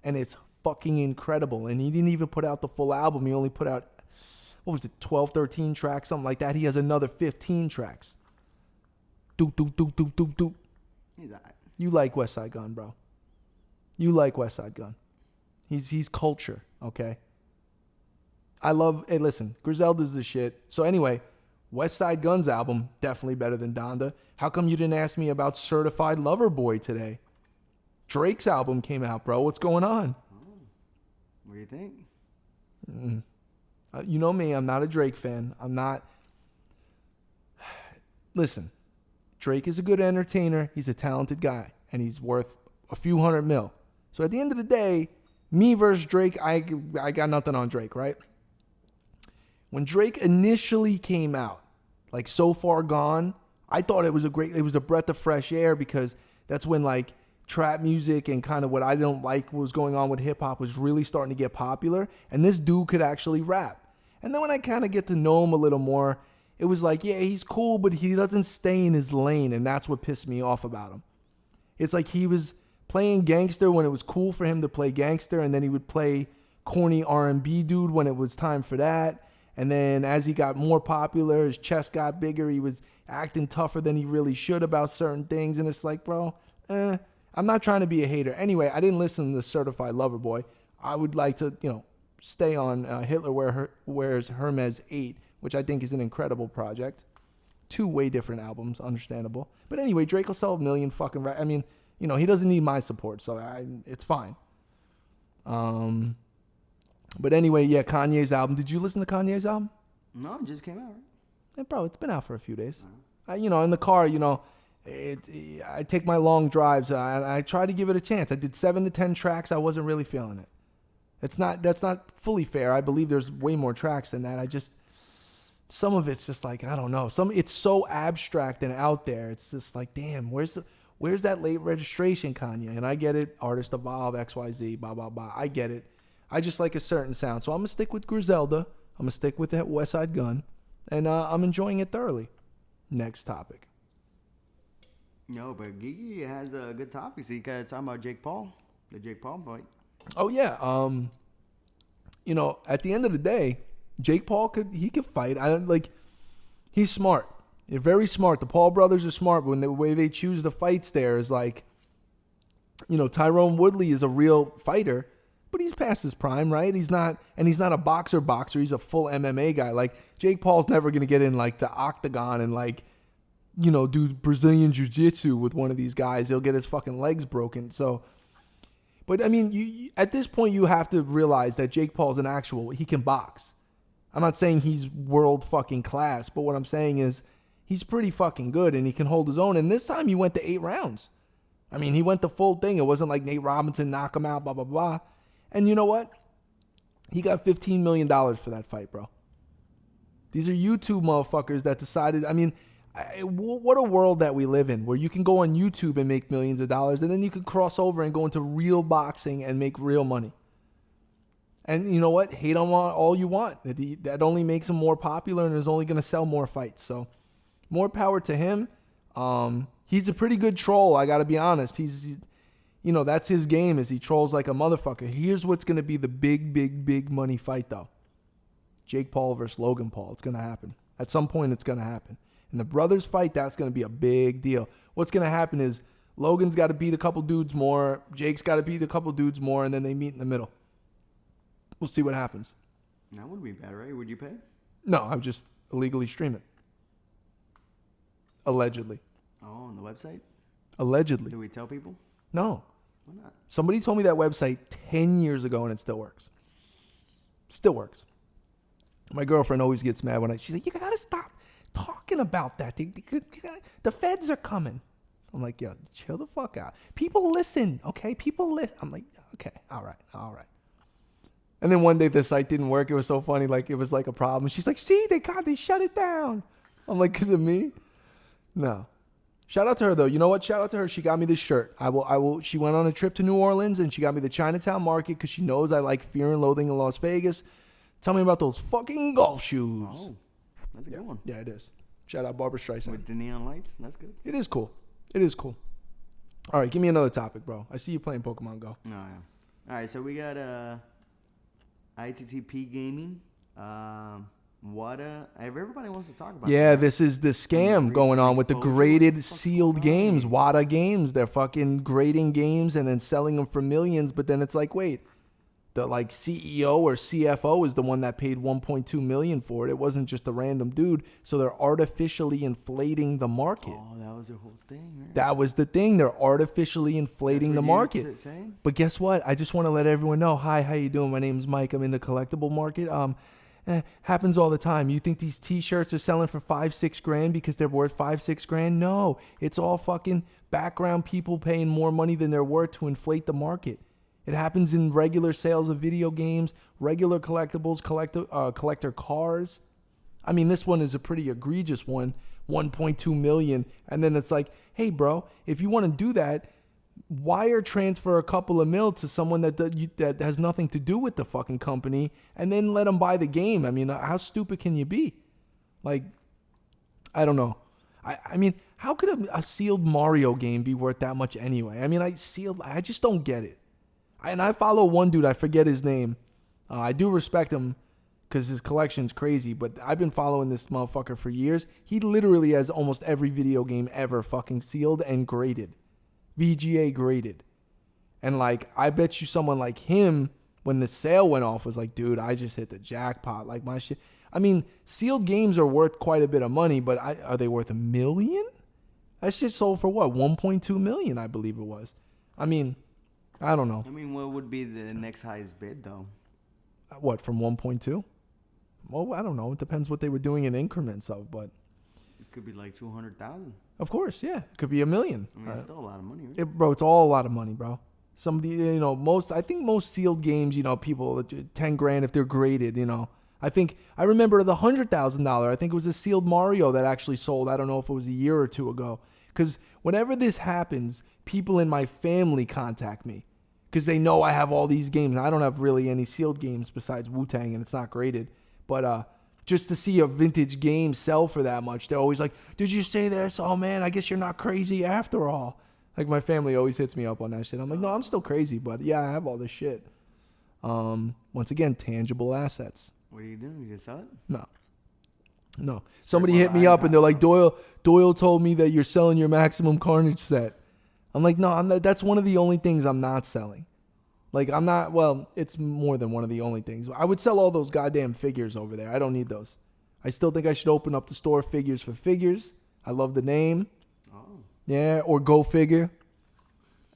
and it's fucking incredible. And he didn't even put out the full album. He only put out, 12, 13 tracks, something like that. He has another 15 tracks. Doop, doop, doop, doop, doop, doop. He's all right. You like Westside Gunn, bro. You like Westside Gunn. He's culture, okay? Hey, listen, Griselda's the shit. So anyway, West Side Gun's album, definitely better than Donda. How come you didn't ask me about Certified Lover Boy today? Drake's album came out, bro. What's going on? What do you think? You know me, I'm not a Drake fan. I'm not. Listen, Drake is a good entertainer. He's a talented guy, and he's worth a few $100 million. So at the end of the day, me versus Drake, I got nothing on Drake, right? When Drake initially came out, like So Far Gone, I thought it was a breath of fresh air because that's when like trap music and kind of what I don't like was going on with hip hop was really starting to get popular. And this dude could actually rap. And then when I kind of get to know him a little more, it was like, yeah, he's cool, but he doesn't stay in his lane. And that's what pissed me off about him. It's like he was playing gangster when it was cool for him to play gangster. And then he would play corny R&B dude when it was time for that. And then as he got more popular, his chest got bigger. He was acting tougher than he really should about certain things. And it's like, bro, I'm not trying to be a hater. Anyway, I didn't listen to Certified Lover Boy. I would like to, stay on Hitler Wears Hermes 8, which I think is an incredible project. 2 way different albums, understandable. But anyway, Drake will sell 1 million fucking... I mean, he doesn't need my support, so it's fine. But anyway, yeah, Kanye's album. Did you listen to Kanye's album? No, it just came out, right? Yeah, bro, it's been out for a few days. In the car, I take my long drives. I try to give it a chance. I did 7 to 10 tracks. I wasn't really feeling it. That's not fully fair. I believe there's way more tracks than that. Some of it's just like, I don't know. It's so abstract and out there. It's just like, damn, where's that late registration, Kanye? And I get it. Artist evolve, XYZ, blah, blah, blah. I get it. I just like a certain sound. So I'm going to stick with Griselda. I'm going to stick with that West Side Gun. And I'm enjoying it thoroughly. Next topic. No, but Gigi has a good topic. See, because talking about Jake Paul. The Jake Paul fight. Oh, yeah. At the end of the day, Jake Paul could fight. He's smart. They're very smart. The Paul brothers are smart. But the way they choose the fights there is like, Tyrone Woodley is a real fighter. But he's past his prime, right? He's not a boxer. He's a full MMA guy. Like, Jake Paul's never going to get in, like, the octagon and, do Brazilian jiu-jitsu with one of these guys. He'll get his fucking legs broken. So, but, I mean, at this point, you have to realize that Jake Paul's he can box. I'm not saying he's world fucking class, but what I'm saying is he's pretty fucking good and he can hold his own. And this time he went to 8 rounds. I mean, he went the full thing. It wasn't like Nate Robinson knock him out, blah, blah, blah. And you know what? He got $15 million for that fight, bro. These are YouTube motherfuckers that decided, I mean, what a world that we live in where you can go on YouTube and make millions of dollars and then you can cross over and go into real boxing and make real money. And you know what? Hate on all you want. That only makes him more popular and is only going to sell more fights. So more power to him. He's a pretty good troll, I got to be honest. That's his game is he trolls like a motherfucker. Here's what's going to be the big money fight, though. Jake Paul versus Logan Paul. It's going to happen. At some point, it's going to happen. And the brothers fight, that's going to be a big deal. What's going to happen is Logan's got to beat a couple dudes more. Jake's got to beat a couple dudes more, and then they meet in the middle. We'll see what happens. That wouldn't be bad, right? Would you pay? No, I would just illegally stream it. Allegedly. Oh, on the website? Allegedly. Do we tell people? No. Why not? Somebody told me that website 10 years ago and it still works. Still works. My girlfriend always gets mad when she's like, you got to stop talking about that. The feds are coming. I'm like, yo, chill the fuck out. People listen, okay? People listen. I'm like, okay, all right. And then one day the site didn't work. It was so funny. Like, it was like a problem. She's like, see, they shut it down. I'm like, because of me? No. Shout out to her, though. You know what? Shout out to her. She got me this shirt. I will. She went on a trip to New Orleans, and she got me the Chinatown Market because she knows I like Fear and Loathing in Las Vegas. Tell me about those fucking golf shoes. Oh, that's a good one. Yeah, it is. Shout out Barbara Streisand. With the neon lights? That's good. It is cool. All right, give me another topic, bro. I see you playing Pokemon Go. Oh, yeah. All right, so we got ITTP Gaming. Everybody wants to talk about. Yeah, that. this is the scam going on with the graded sealed games. WADA games. They're fucking grading games and then selling them for millions. But then it's like, wait, the like CEO or CFO is the one that paid 1.2 million for it. It wasn't just a random dude. So they're artificially inflating the market. Oh, that was their whole thing, right? That was the thing. They're artificially inflating the market. Saying? But guess what? I just want to let everyone know. Hi, how you doing? My name's Mike. I'm in the collectible market. Happens all the time. You think these T-shirts are selling for $5-6 grand because they're worth $5-6 grand? No, it's all fucking background people paying more money than they're worth to inflate the market. It happens in regular sales of video games, regular collectibles, collector cars. I mean, this one is a pretty egregious one, 1.2 million. And then it's like, hey, bro, if you want to do that, wire transfer a couple of mil to someone that has nothing to do with the fucking company, and then let them buy the game. I mean, how stupid can you be? Like, I don't know. I mean, how could a sealed Mario game be worth that much anyway? I mean, I just don't get it. And I follow one dude, I forget his name. I do respect him because his collection's crazy, but I've been following this motherfucker for years. He literally has almost every video game ever fucking sealed and graded. VGA graded. And like, I bet you someone like him, when the sale went off, was like, dude, I just hit the jackpot. Like my shit. I mean, sealed games are worth quite a bit of money, but are they worth $1 million? That shit sold for what? 1.2 million, I believe it was. I mean, I don't know. I mean, what would be the next highest bid, though? What, from 1.2? Well, I don't know. It depends what they were doing in increments of, but It could be like 200,000. of course, yeah. It could be $1 million. I mean, it's still a lot of money, right? Bro, it's all a lot of money, bro. Somebody, I think most sealed games, people, 10 grand if they're graded, I remember the $100,000. I think it was a sealed Mario that actually sold. I don't know if it was a year or two ago. Because whenever this happens, people in my family contact me. Because they know I have all these games. I don't have really any sealed games besides Wu-Tang, and it's not graded. But just to see a vintage game sell for that much, they're always like, did you say this? Oh, man, I guess you're not crazy after all. Like, my family always hits me up on that shit. I'm like, no, I'm still crazy, but yeah, I have all this shit. Once again, tangible assets. What are you doing? You just sell it? No. Somebody hit me up and they're like, Doyle told me that you're selling your Maximum Carnage set. I'm like, no, that's one of the only things I'm not selling. Like, I'm not, well, it's more than one of the only things. I would sell all those goddamn figures over there. I don't need those. I still think I should open up the store Figures for Figures. I love the name. Oh. Yeah, or Go Figure.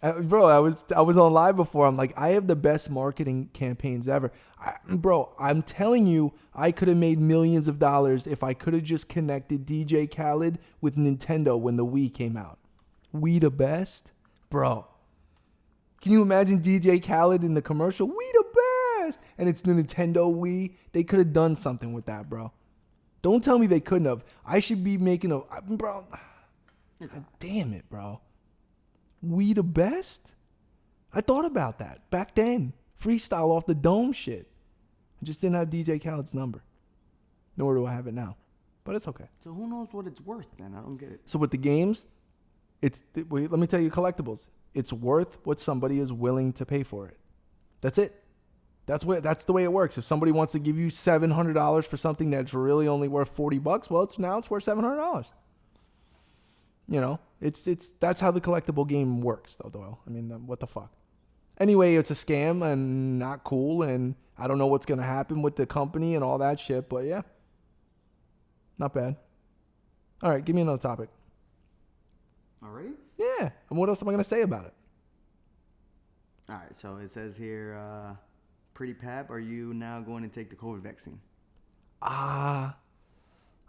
Bro, I was on live before. I'm like, I have the best marketing campaigns ever. Bro, I'm telling you, I could have made millions of dollars if I could have just connected DJ Khaled with Nintendo when the Wii came out. We the best? Bro. Can you imagine DJ Khaled in the commercial? We the best! And it's the Nintendo Wii. They could have done something with that, bro. Don't tell me they couldn't have. I should be making bro. Damn it, bro. We the best? I thought about that back then. Freestyle off the dome shit. I just didn't have DJ Khaled's number. Nor do I have it now. But it's okay. So who knows what it's worth then? I don't get it. So with the games, let me tell you, Collectibles. It's worth what somebody is willing to pay for it. That's it. That's the way it works. If somebody wants to give you $700 for something that's really only worth $40, well, it's worth $700. That's how the collectible game works, though, Doyle. I mean, what the fuck? Anyway, it's a scam and not cool, and I don't know what's gonna happen with the company and all that shit, but yeah, not bad. All right, give me another topic. Already? Yeah. And what else am I gonna say about it? All right. So it says here, Pretty Pap, are you now going to take the COVID vaccine? I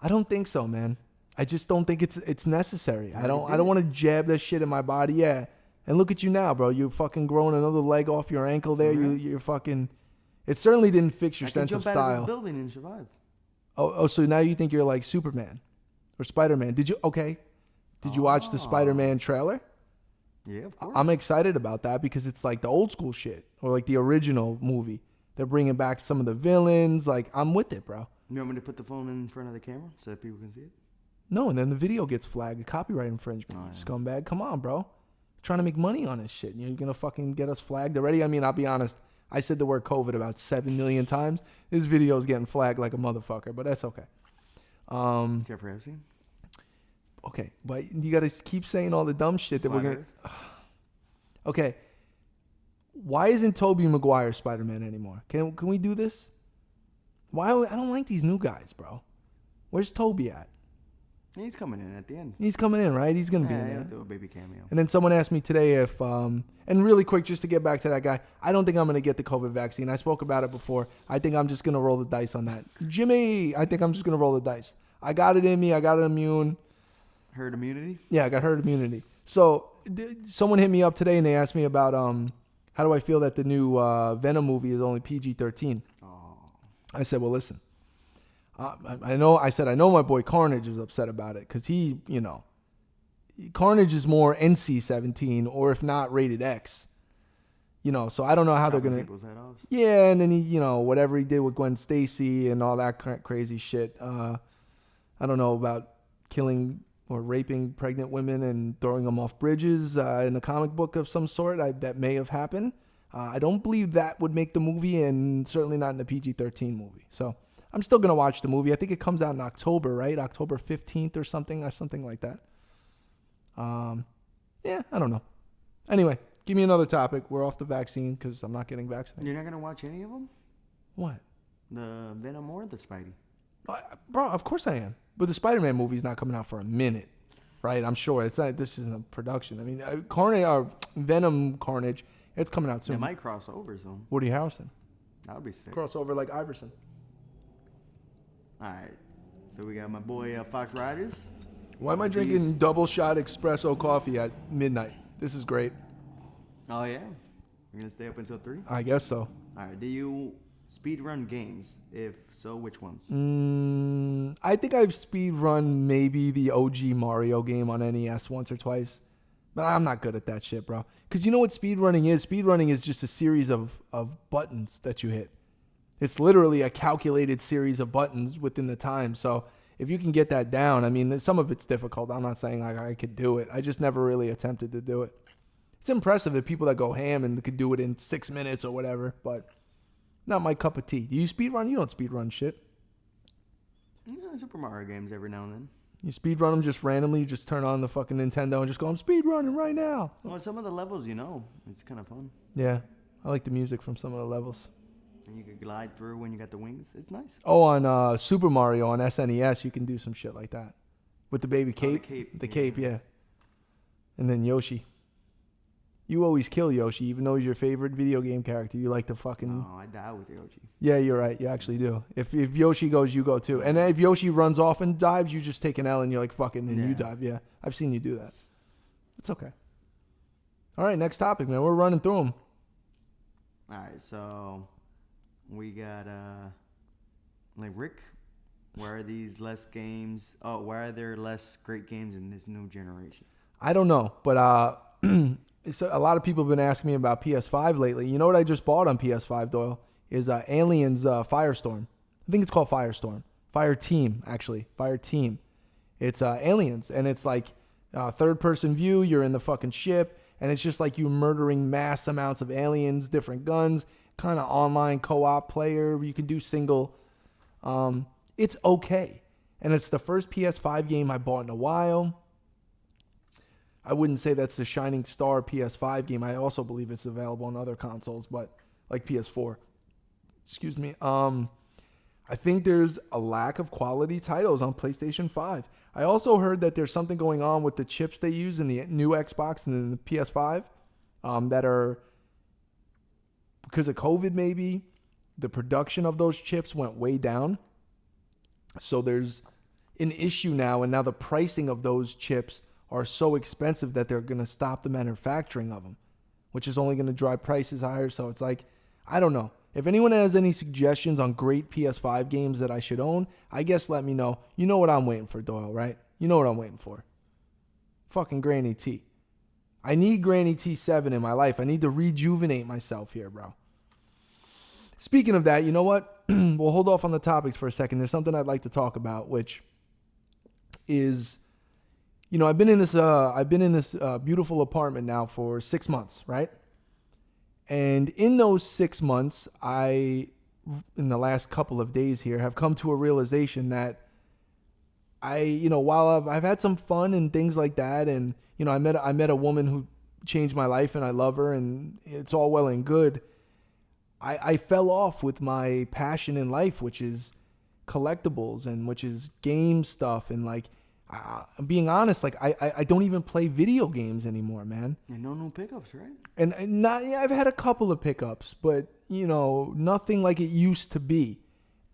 don't think so, man. I just don't think it's necessary. I don't want to jab that shit in my body. Yeah. And look at you now, bro. You're fucking growing another leg off your ankle there. Mm-hmm. You're fucking. It certainly didn't fix your sense of I can jump out of style. this building and survive. Oh, so now you think you're like Superman or Spider-Man? Did you watch the Spider-Man trailer? Yeah, of course. I'm excited about that because it's like the old school shit or like the original movie. They're bringing back some of the villains. Like, I'm with it, bro. You want me to put the phone in front of the camera so that people can see it? No, and then the video gets flagged. Copyright infringement. Oh, yeah. Scumbag. Come on, bro. Trying to make money on this shit. You're going to fucking get us flagged already? I mean, I'll be honest. I said the word COVID about 7 million times. This video is getting flagged like a motherfucker, but that's okay. Jeffrey Epstein? Okay, but you got to keep saying all the dumb shit that we're going to... Okay. Why isn't Tobey Maguire Spider-Man anymore? Can we do this? I don't like these new guys, bro. Where's Tobey at? He's coming in at the end. He's coming in, right? He's gonna be in He'll there. do a baby cameo. And then someone asked me today if, and really quick, just to get back to that guy, I don't think I'm going to get the COVID vaccine. I spoke about it before. I think I'm just going to roll the dice on that. Jimmy, I think I'm just going to roll the dice. I got it in me. I got it immune. Herd immunity? Yeah, I got herd immunity. So someone hit me up today and they asked me about how do I feel that the new Venom movie is only PG-13. Oh. I said, well, listen. I know my boy Carnage is upset about it because he, Carnage is more NC-17 or if not rated X. So I don't know how they're going to. People's head off. Yeah, and then he, whatever he did with Gwen Stacy and all that crazy shit. I don't know about killing or raping pregnant women and throwing them off bridges in a comic book of some sort. That may have happened. I don't believe that would make the movie, and certainly not in the PG-13 movie. So I'm still going to watch the movie. I think it comes out in October, right? October 15th or something like that. Yeah, I don't know. Anyway, give me another topic. We're off the vaccine because I'm not getting vaccinated. You're not going to watch any of them? What? The Venom or the Spidey? Bro, of course I am. But the Spider-Man movie's not coming out for a minute, right? I'm sure it's not. This isn't a production. I mean, Carnage or Venom Carnage, it's coming out soon. It might cross over soon. Woody Harrelson. That would be sick. Crossover like Iverson. All right. So we got my boy Fox Riders. Why am I drinking double shot espresso coffee at midnight? This is great. Oh yeah. You're gonna stay up until 3? I guess so. All right. Do you speedrun games? If so, which ones? I think I've speedrun maybe the OG Mario game on NES once or twice. But I'm not good at that shit, bro. Because you know what speedrunning is? Speedrunning is just a series of buttons that you hit. It's literally a calculated series of buttons within the time. So if you can get that down, I mean, some of it's difficult. I'm not saying I could do it. I just never really attempted to do it. It's impressive that people that go ham and could do it in 6 minutes or whatever, but not my cup of tea. Do you speedrun? You don't speedrun shit. Yeah, Super Mario games every now and then. You speedrun them just randomly. You just turn on the fucking Nintendo and just go, I'm speedrunning right now. Well, some of the levels, it's kind of fun. Yeah, I like the music from some of the levels. And you could glide through when you got the wings. It's nice. Oh, on Super Mario on SNES, you can do some shit like that. With the baby cape. The cape, yeah. And then Yoshi. You always kill Yoshi, even though he's your favorite video game character. You like to fucking... No, I die with Yoshi. Yeah, you're right. You actually do. If Yoshi goes, you go too. And then if Yoshi runs off and dives, you just take an L and you're like, fucking, and you dive. Yeah, I've seen you do that. It's okay. All right, next topic, man. We're running through them. All right, so we got, Rick, why are there less great games in this new generation? I don't know, but so a lot of people have been asking me about PS5 lately. You know what I just bought on PS5, Doyle? Is Aliens Firestorm. I think it's called Firestorm. Fire Team, actually. Fire Team. It's Aliens, and it's like third-person view. You're in the fucking ship, and it's just like you murdering mass amounts of aliens, different guns, kind of online co-op player. You can do single. It's okay. And it's the first PS5 game I bought in a while. I wouldn't say that's the shining star PS5 game. I also believe it's available on other consoles, but like PS4. Excuse me. I think there's a lack of quality titles on PlayStation 5. I also heard that there's something going on with the chips they use in the new Xbox and the PS5 that are, because of COVID maybe, the production of those chips went way down. So there's an issue now, and now the pricing of those chips are so expensive that they're going to stop the manufacturing of them, which is only going to drive prices higher. So it's like, I don't know. If anyone has any suggestions on great PS5 games that I should own, I guess let me know. You know what I'm waiting for, Doyle, right? You know what I'm waiting for. Fucking Granny T. I need Granny T7 in my life. I need to rejuvenate myself here, bro. Speaking of that, you know what? We'll hold off on the topics for a second. There's something I'd like to talk about, which is... I've been in this beautiful apartment now for 6 months, right? And in those 6 months, in the last couple of days here, have come to a realization that while I've had some fun and things like that, and I met a woman who changed my life and I love her and it's all well and good. I fell off with my passion in life, which is collectibles and which is game stuff. And like, I'm being honest, like I don't even play video games anymore, man. And no new pickups, right? And not, yeah, I've had a couple of pickups, but you know, nothing like it used to be.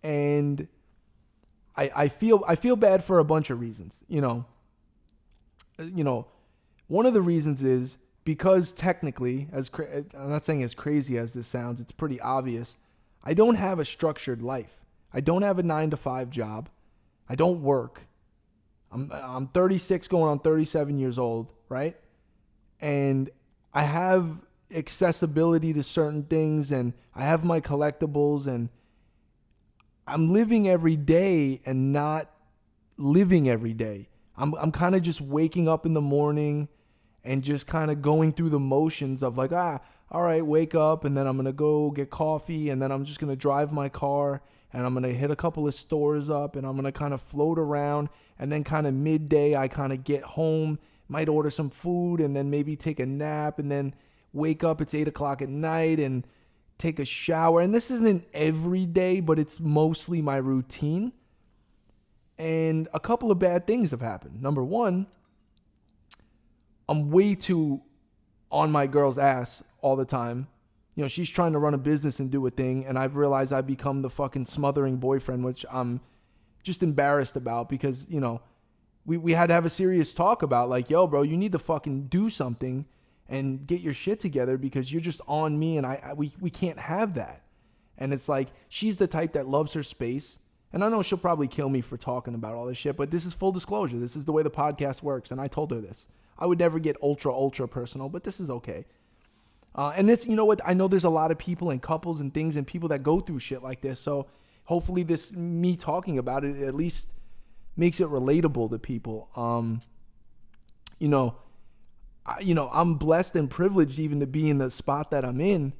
And I feel bad for a bunch of reasons, you know, one of the reasons is because technically, I'm not saying as crazy as this sounds, it's pretty obvious. I don't have a structured life. I don't have a 9-to-5 job. I don't work. I'm 36 going on 37 years old, right? And I have accessibility to certain things and I have my collectibles and I'm living every day and not living every day. I'm kind of just waking up in the morning and just kind of going through the motions of like, all right, wake up and then I'm going to go get coffee and then I'm just going to drive my car and I'm going to hit a couple of stores up and I'm going to kind of float around and then kind of midday I kind of get home, might order some food and then maybe take a nap and then wake up, it's 8 o'clock at night and take a shower. And this isn't every day, but it's mostly my routine. And a couple of bad things have happened. Number one, I'm way too on my girl's ass all the time. You know, she's trying to run a business and do a thing, and I've realized I've become the fucking smothering boyfriend, which I'm just embarrassed about because, you know, we had to have a serious talk about like, yo, bro, you need to fucking do something and get your shit together because you're just on me and we can't have that. And it's like, she's the type that loves her space. And I know she'll probably kill me for talking about all this shit, but this is full disclosure. This is the way the podcast works. And I told her this. I would never get ultra personal, but this is okay. And this, you know what? I know there's a lot of people and couples and things and people that go through shit like this. So hopefully this, me talking about it, at least makes it relatable to people. I'm blessed and privileged even to be in the spot that I'm in,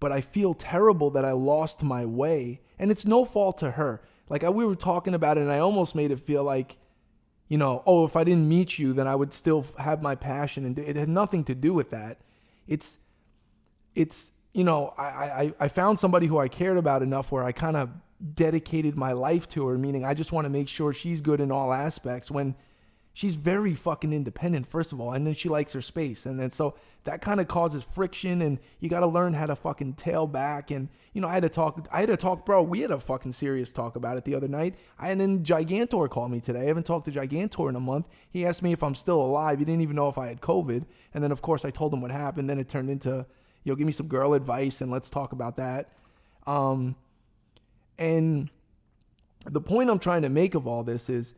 but I feel terrible that I lost my way. And it's no fault to her. Like we were talking about it and I almost made it feel like, you know, oh, if I didn't meet you, then I would still have my passion. And it had nothing to do with that. It's you know, I found somebody who I cared about enough where I kind of dedicated my life to her, meaning I just want to make sure she's good in all aspects when she's very fucking independent, first of all, and then she likes her space. And then so that kind of causes friction and you got to learn how to fucking tail back. And, you know, I had to talk, bro. We had a fucking serious talk about it the other night. And then Gigantor called me today. I haven't talked to Gigantor in a month. He asked me if I'm still alive. He didn't even know if I had COVID. And then, of course, I told him what happened. Then it turned into, give me some girl advice and let's talk about that. And the point I'm trying to make of all this is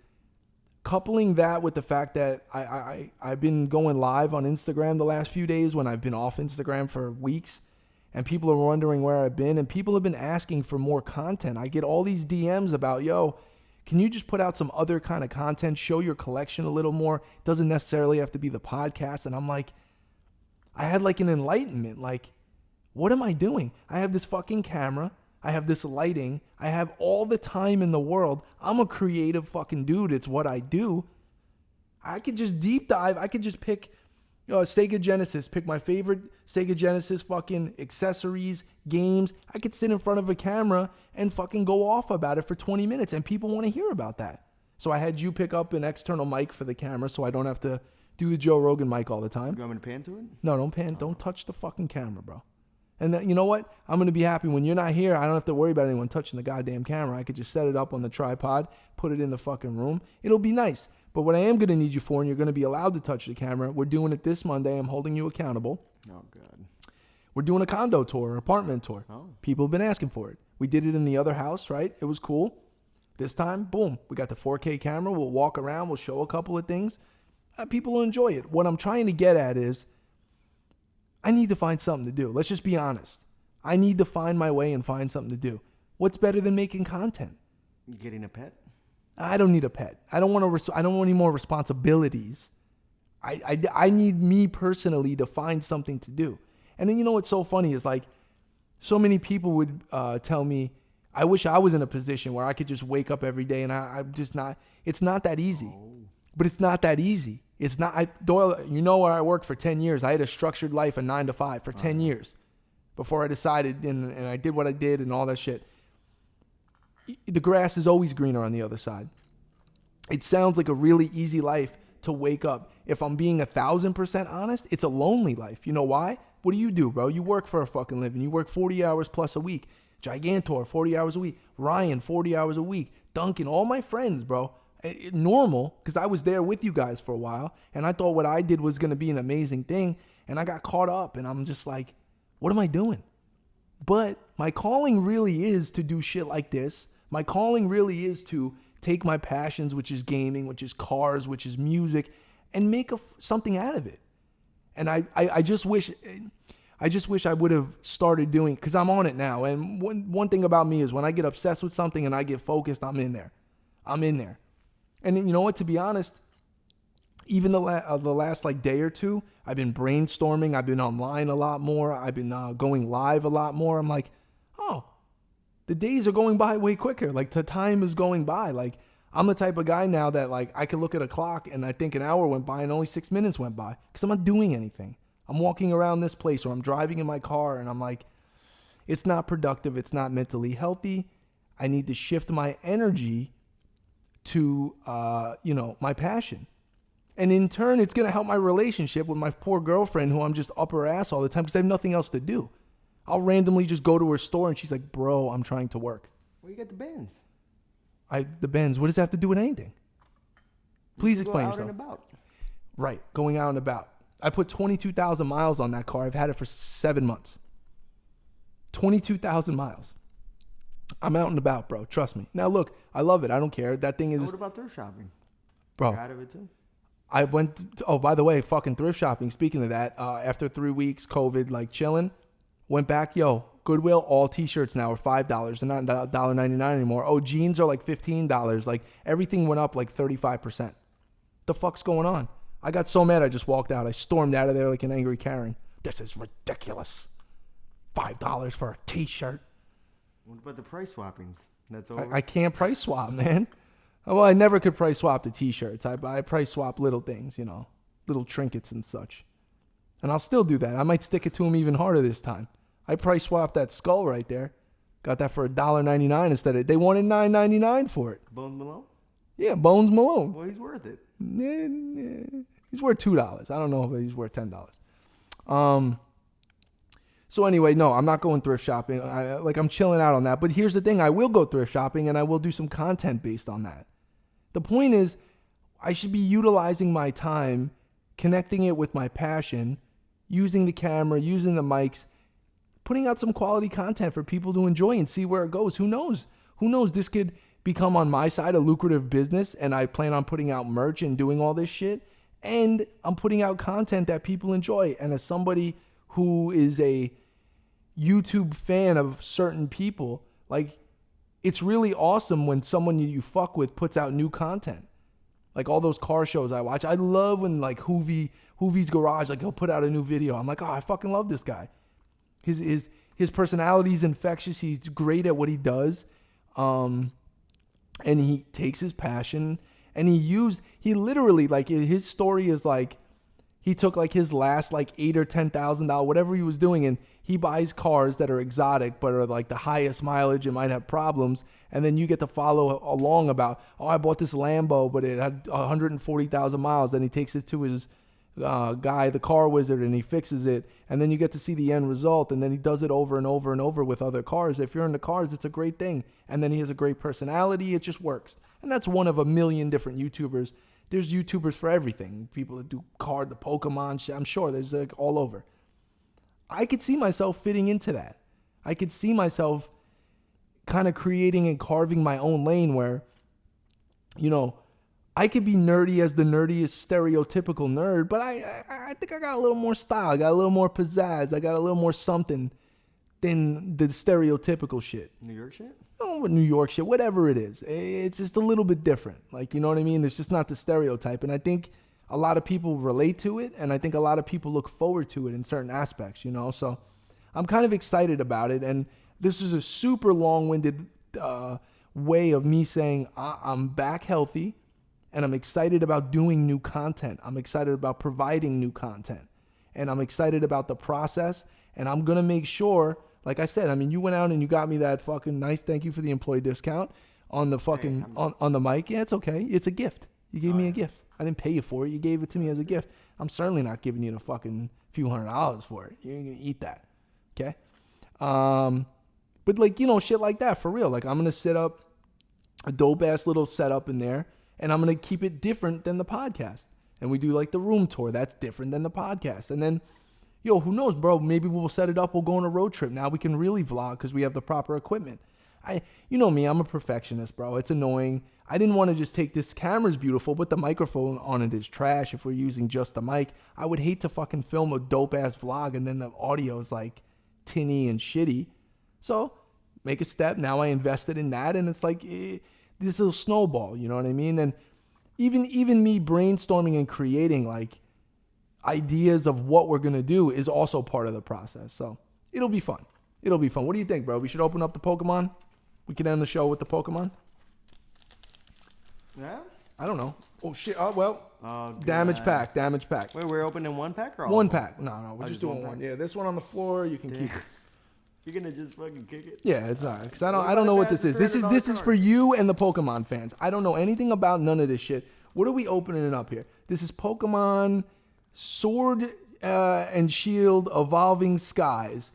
coupling that with the fact that I've been going live on Instagram the last few days when I've been off Instagram for weeks and people are wondering where I've been and people have been asking for more content. I get all these DMs about, yo, can you just put out some other kind of content, show your collection a little more? It doesn't necessarily have to be the podcast. And I'm like, I had like an enlightenment. Like, what am I doing? I have this fucking camera. I have this lighting. I have all the time in the world. I'm a creative fucking dude. It's what I do. I could just deep dive. I could just pick Sega Genesis, pick my favorite Sega Genesis fucking accessories, games. I could sit in front of a camera and fucking go off about it for 20 minutes and people want to hear about that. So I had you pick up an external mic for the camera so I don't have to do the Joe Rogan mic all the time. You want me to pan to it? No, don't pan. Don't touch the fucking camera, bro. And then, you know what? I'm going to be happy when you're not here. I don't have to worry about anyone touching the goddamn camera. I could just set it up on the tripod, put it in the fucking room. It'll be nice. But what I am going to need you for, and you're going to be allowed to touch the camera, we're doing it this Monday. I'm holding you accountable. Oh, God. We're doing a condo tour, an apartment tour. Oh. People have been asking for it. We did it in the other house, right? It was cool. This time, boom, we got the 4K camera. We'll walk around. We'll show a couple of things. People will enjoy it. What I'm trying to get at is I need to find something to do. Let's just be honest. I need to find my way and find something to do. What's better than making content? Getting a pet? I don't need a pet. I don't want any more responsibilities. I need me personally to find something to do. And then you know what's so funny is like so many people would tell me, I wish I was in a position where I could just wake up every day and I'm just not. It's not that easy. But it's not that easy. It's not, Doyle, you know where I worked for 10 years. I had a structured life, a 9 to 5 for 10 years before I decided and I did what I did and all that shit. The grass is always greener on the other side. It sounds like a really easy life to wake up. If I'm being 1,000% honest, it's a lonely life. You know why? What do, bro? You work for a fucking living. You work 40 hours plus a week. Gigantor, 40 hours a week. Ryan, 40 hours a week. Duncan, all my friends, bro. Normal, because I was there with you guys for a while, and I thought what I did was going to be an amazing thing, and I got caught up, and I'm just like, what am I doing? But my calling really is to do shit like this. My calling really is to take my passions, which is gaming, which is cars, which is music, and make something out of it. And I just wish I would have started doing, because I'm on it now. And one thing about me is when I get obsessed with something and I get focused, I'm in there. And you know what? To be honest, even the last like day or two, I've been brainstorming. I've been online a lot more. I've been going live a lot more. I'm like, oh, the days are going by way quicker. Like the time is going by. Like I'm the type of guy now that like I can look at a clock and I think an hour went by and only 6 minutes went by because I'm not doing anything. I'm walking around this place or I'm driving in my car and I'm like, it's not productive. It's not mentally healthy. I need to shift my energy to, my passion. And in turn, it's going to help my relationship with my poor girlfriend who I'm just up her ass all the time because I have nothing else to do. I'll randomly just go to her store and she's like, bro, I'm trying to work. Well, you got the Benz. The Benz. What does that have to do with anything? Please explain Go out yourself. and about. Right. Going out and about. I put 22,000 miles on that car. I've had it for 7 months. 22,000 miles. I'm out and about, bro. Trust me. Now, look, I love it. I don't care. That thing is... What about thrift shopping? Bro. You're out of it too? I went... by the way, fucking thrift shopping. Speaking of that, after 3 weeks, COVID, like chilling, went back. Yo, Goodwill, all t-shirts now are $5. They're not $1.99 anymore. Oh, jeans are like $15. Like, everything went up like 35%. The fuck's going on? I got so mad I just walked out. I stormed out of there like an angry Karen. This is ridiculous. $5 for a t-shirt. What about the price swappings? That's over. I can't price swap, man. Well, I never could price swap the t-shirts. I price swap little things, little trinkets and such. And I'll still do that. I might stick it to them even harder this time. I price swapped that skull right there. Got that for $1.99 instead of... They wanted $9.99 for it. Bones Malone? Yeah, Bones Malone. Well, he's worth it. He's worth $2. I don't know if he's worth $10. So anyway, no, I'm not going thrift shopping. I'm chilling out on that. But here's the thing. I will go thrift shopping and I will do some content based on that. The point is, I should be utilizing my time, connecting it with my passion, using the camera, using the mics, putting out some quality content for people to enjoy and see where it goes. Who knows? This could become on my side a lucrative business, and I plan on putting out merch and doing all this shit. And I'm putting out content that people enjoy. And as somebody who is a YouTube fan of certain people, like, it's really awesome when someone you fuck with puts out new content. Like all those car shows I watch. I love when like Hoovie's Garage, like he'll put out a new video. I'm like, oh, I fucking love this guy. His personality is infectious. He's great at what he does. And he takes his passion and he literally, like, his story is like, he took like his last like $8,000 or $10,000, whatever he was doing, and he buys cars that are exotic but are like the highest mileage and might have problems. And then you get to follow along about, oh, I bought this Lambo, but it had 140,000 miles. Then he takes it to his guy, the car wizard, and he fixes it. And then you get to see the end result. And then he does it over and over and over with other cars. If you're into cars, it's a great thing. And then he has a great personality. It just works. And that's one of a million different YouTubers. There's YouTubers for everything. People that do the Pokemon shit. I'm sure there's like all over. I could see myself fitting into that. I could see myself kind of creating and carving my own lane where, I could be nerdy as the nerdiest stereotypical nerd, but I think I got a little more style. I got a little more pizzazz. I got a little more something than the stereotypical shit. New York shit? Oh, New York shit, whatever it is. It's just a little bit different. Like, you know what I mean? It's just not the stereotype. And I think a lot of people relate to it, and I think a lot of people look forward to it in certain aspects, So I'm kind of excited about it. And this is a super long-winded way of me saying I'm back healthy. And I'm excited about doing new content. I'm excited about providing new content. And I'm excited about the process. And I'm going to make sure, like I said, I mean, you went out and you got me that fucking nice thank you for the employee discount on the fucking, on the mic. Yeah, it's okay. It's a gift. You gave me a gift. I didn't pay you for it. You gave it to me as a gift. I'm certainly not giving you the fucking few $100s for it. You ain't going to eat that. Okay? But like, you know, shit like that for real. Like I'm going to set up a dope ass little setup in there and I'm going to keep it different than the podcast. And we do like the room tour. That's different than the podcast. And then, yo, who knows, bro? Maybe we'll set it up. We'll go on a road trip. Now we can really vlog because we have the proper equipment. You know me, I'm a perfectionist, bro. It's annoying. I didn't want to just take this camera's beautiful, but the microphone on it is trash. If we're using just the mic, I would hate to fucking film a dope ass vlog and then the audio is like tinny and shitty. So make a step. Now I invested in that, and it's like this is a snowball. You know what I mean? And even me brainstorming and creating like ideas of what we're gonna do is also part of the process. So it'll be fun. It'll be fun. What do you think, bro? We should open up the Pokemon. We can end the show with the Pokemon. Yeah. I don't know. Oh shit. Oh well. Oh, Damage God. pack. Wait, we're opening one pack or all One of them? pack. No, we're just just doing one one. pack? Yeah, this one on the floor. You can keep it. You're gonna just fucking kick it? Yeah, it's alright. Cause I What don't know about what if this it has is. a This is $300 for you and the Pokemon fans. I don't know anything about none of this shit. What are we opening it up here? This is Pokemon Sword and Shield Evolving Skies.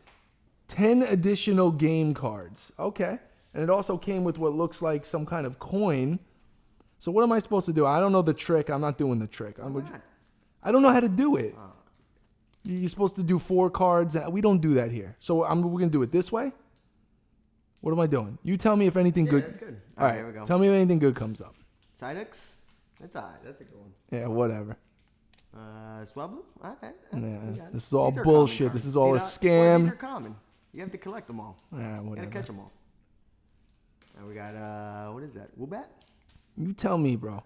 10 additional game cards. Okay. And it also came with what looks like some kind of coin. So what am I supposed to do? I don't know the trick. I'm not doing the trick. I don't know how to do it. You're supposed to do 4 cards. We don't do that here. So we're going to do it this way? What am I doing? You tell me if anything good. That's good. All right. Here we go. Tell me if anything good comes up. Psyduck? That's alright. That's a good one. Yeah, whatever. Swablu? Alright. Yeah, this is all bullshit. This is all a Well, scam. these are common. You have to collect them all. Yeah, You gotta whatever. catch them all. And we got, what is that? Woobat? You tell me, bro.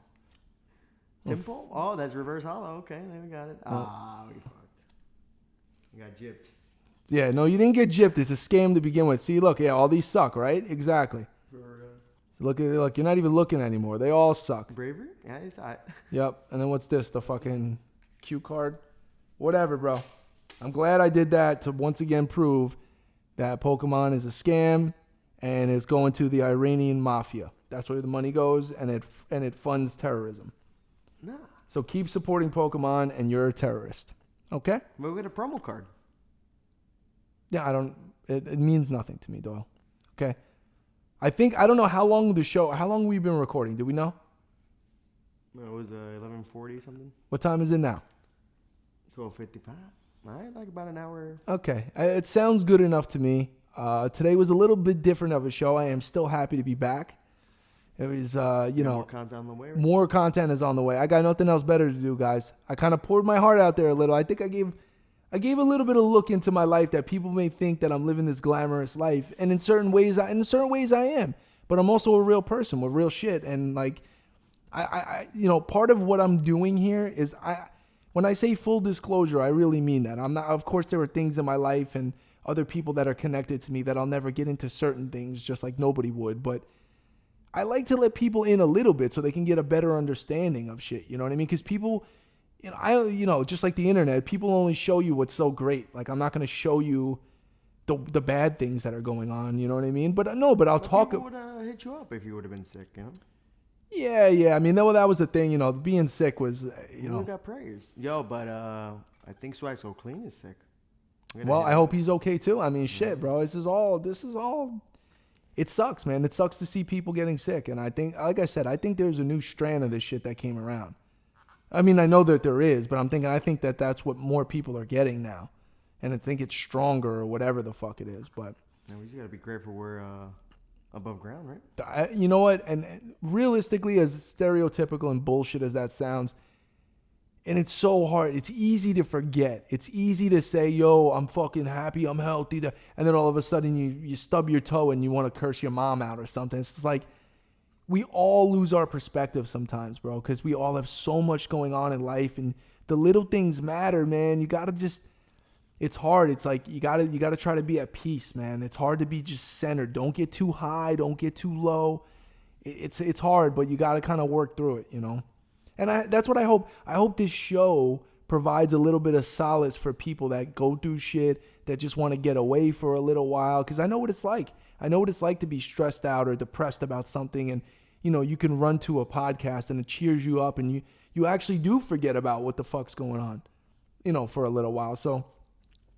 Temple? Oh, that's reverse hollow. Okay, there we got it. We fucked. We got gypped. Yeah, no, you didn't get gypped. It's a scam to begin with. See, look, yeah, all these suck, right? Exactly. Look, you're not even looking anymore. They all suck. Bravery? Yeah, it's alright. Yep. And then what's this? The fucking cue card? Whatever, bro. I'm glad I did that to once again prove that Pokemon is a scam and it's going to the Iranian mafia. That's where the money goes, and it funds terrorism. Nah. So keep supporting Pokemon, and you're a terrorist. Okay? But we got a promo card. Yeah, it means nothing to me, Doyle. Okay? I don't know how long we've been recording. Do we know? It was 11:40 something. What time is it now? 12:55. Alright, like about an hour. Okay. It sounds good enough to me. Today was a little bit different of a show. I am still happy to be back. It was, More content on the way. Right? more content is on the way. I got nothing else better to do, guys. I kind of poured my heart out there a little. I think I gave a little bit of look into my life that people may think that I'm living this glamorous life, and in certain ways I am. But I'm also a real person with real shit, and like, I part of what I'm doing here is when I say full disclosure, I really mean that. I'm not. Of course, there are things in my life and other people that are connected to me that I'll never get into certain things, just like nobody would, but I like to let people in a little bit so they can get a better understanding of shit. You know what I mean? Because people, just like the internet, people only show you what's so great. Like, I'm not going to show you the bad things that are going on. You know what I mean? But I'll talk. People would hit you up if you would have been sick. You know. Yeah. I mean, that was the thing. Being sick was. We got prayers. Yo, but I think Swag So Clean is sick. Well, I hope he's okay too. I mean, shit, bro. This is all. It sucks, man. It sucks to see people getting sick. And I think, like I said, I think there's a new strand of this shit that came around. I mean, I know that there is, but I think that that's what more people are getting now. And I think it's stronger or whatever the fuck it is. But we just got to be grateful we're above ground, right? you know what? And realistically, as stereotypical and bullshit as that sounds, and it's so hard. It's easy to forget. It's easy to say, yo, I'm fucking happy. I'm healthy. And then all of a sudden you stub your toe and you want to curse your mom out or something. It's just like we all lose our perspective sometimes, bro, because we all have so much going on in life. And the little things matter, man. You got to just – it's hard. It's like you got to try to be at peace, man. It's hard to be just centered. Don't get too high. Don't get too low. It's hard, but you got to kind of work through it, And that's what I hope. I hope this show provides a little bit of solace for people that go through shit, that just want to get away for a little while. Because I know what it's like. I know what it's like to be stressed out or depressed about something. And, you can run to a podcast and it cheers you up and you actually do forget about what the fuck's going on, for a little while. So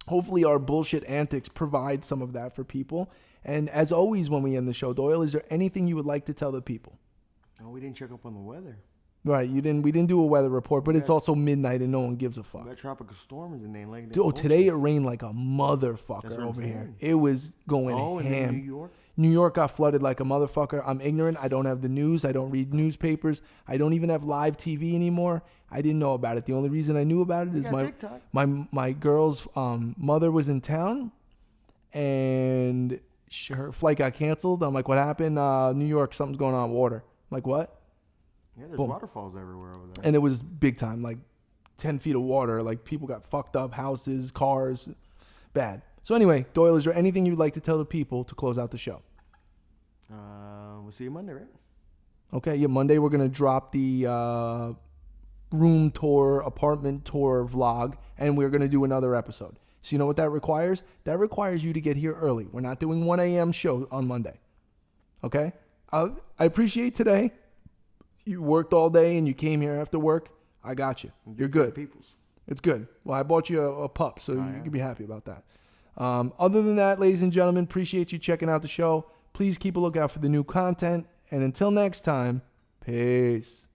hopefully our bullshit antics provide some of that for people. And as always, when we end the show, Doyle, is there anything you would like to tell the people? Oh, we didn't check up on the weather. Right, we didn't do a weather report, but it's also midnight and no one gives a fuck. That tropical storm is the name. Like today it rained like a motherfucker over here. It was going ham. And New York? New York got flooded like a motherfucker. I'm ignorant. I don't have the news. I don't read newspapers. I don't even have live TV anymore. I didn't know about it. The only reason I knew about it is my girl's mother was in town, and her flight got canceled. I'm like, what happened? New York, something's going on with water. I'm like, what? Yeah, there's waterfalls everywhere over there. And it was big time, like 10 feet of water. Like people got fucked up, houses, cars, bad. So anyway, Doyle, is there anything you'd like to tell the people to close out the show? We'll see you Monday, right? Okay, yeah, Monday we're going to drop the room tour, apartment tour vlog, and we're going to do another episode. So you know what that requires? That requires you to get here early. We're not doing 1 a.m. show on Monday. Okay? I appreciate today. You worked all day and you came here after work. I got you. You're good. It's good. Well, I bought you a pup, so you can be happy about that. Other than that, ladies and gentlemen, appreciate you checking out the show. Please keep a lookout for the new content. And until next time, peace.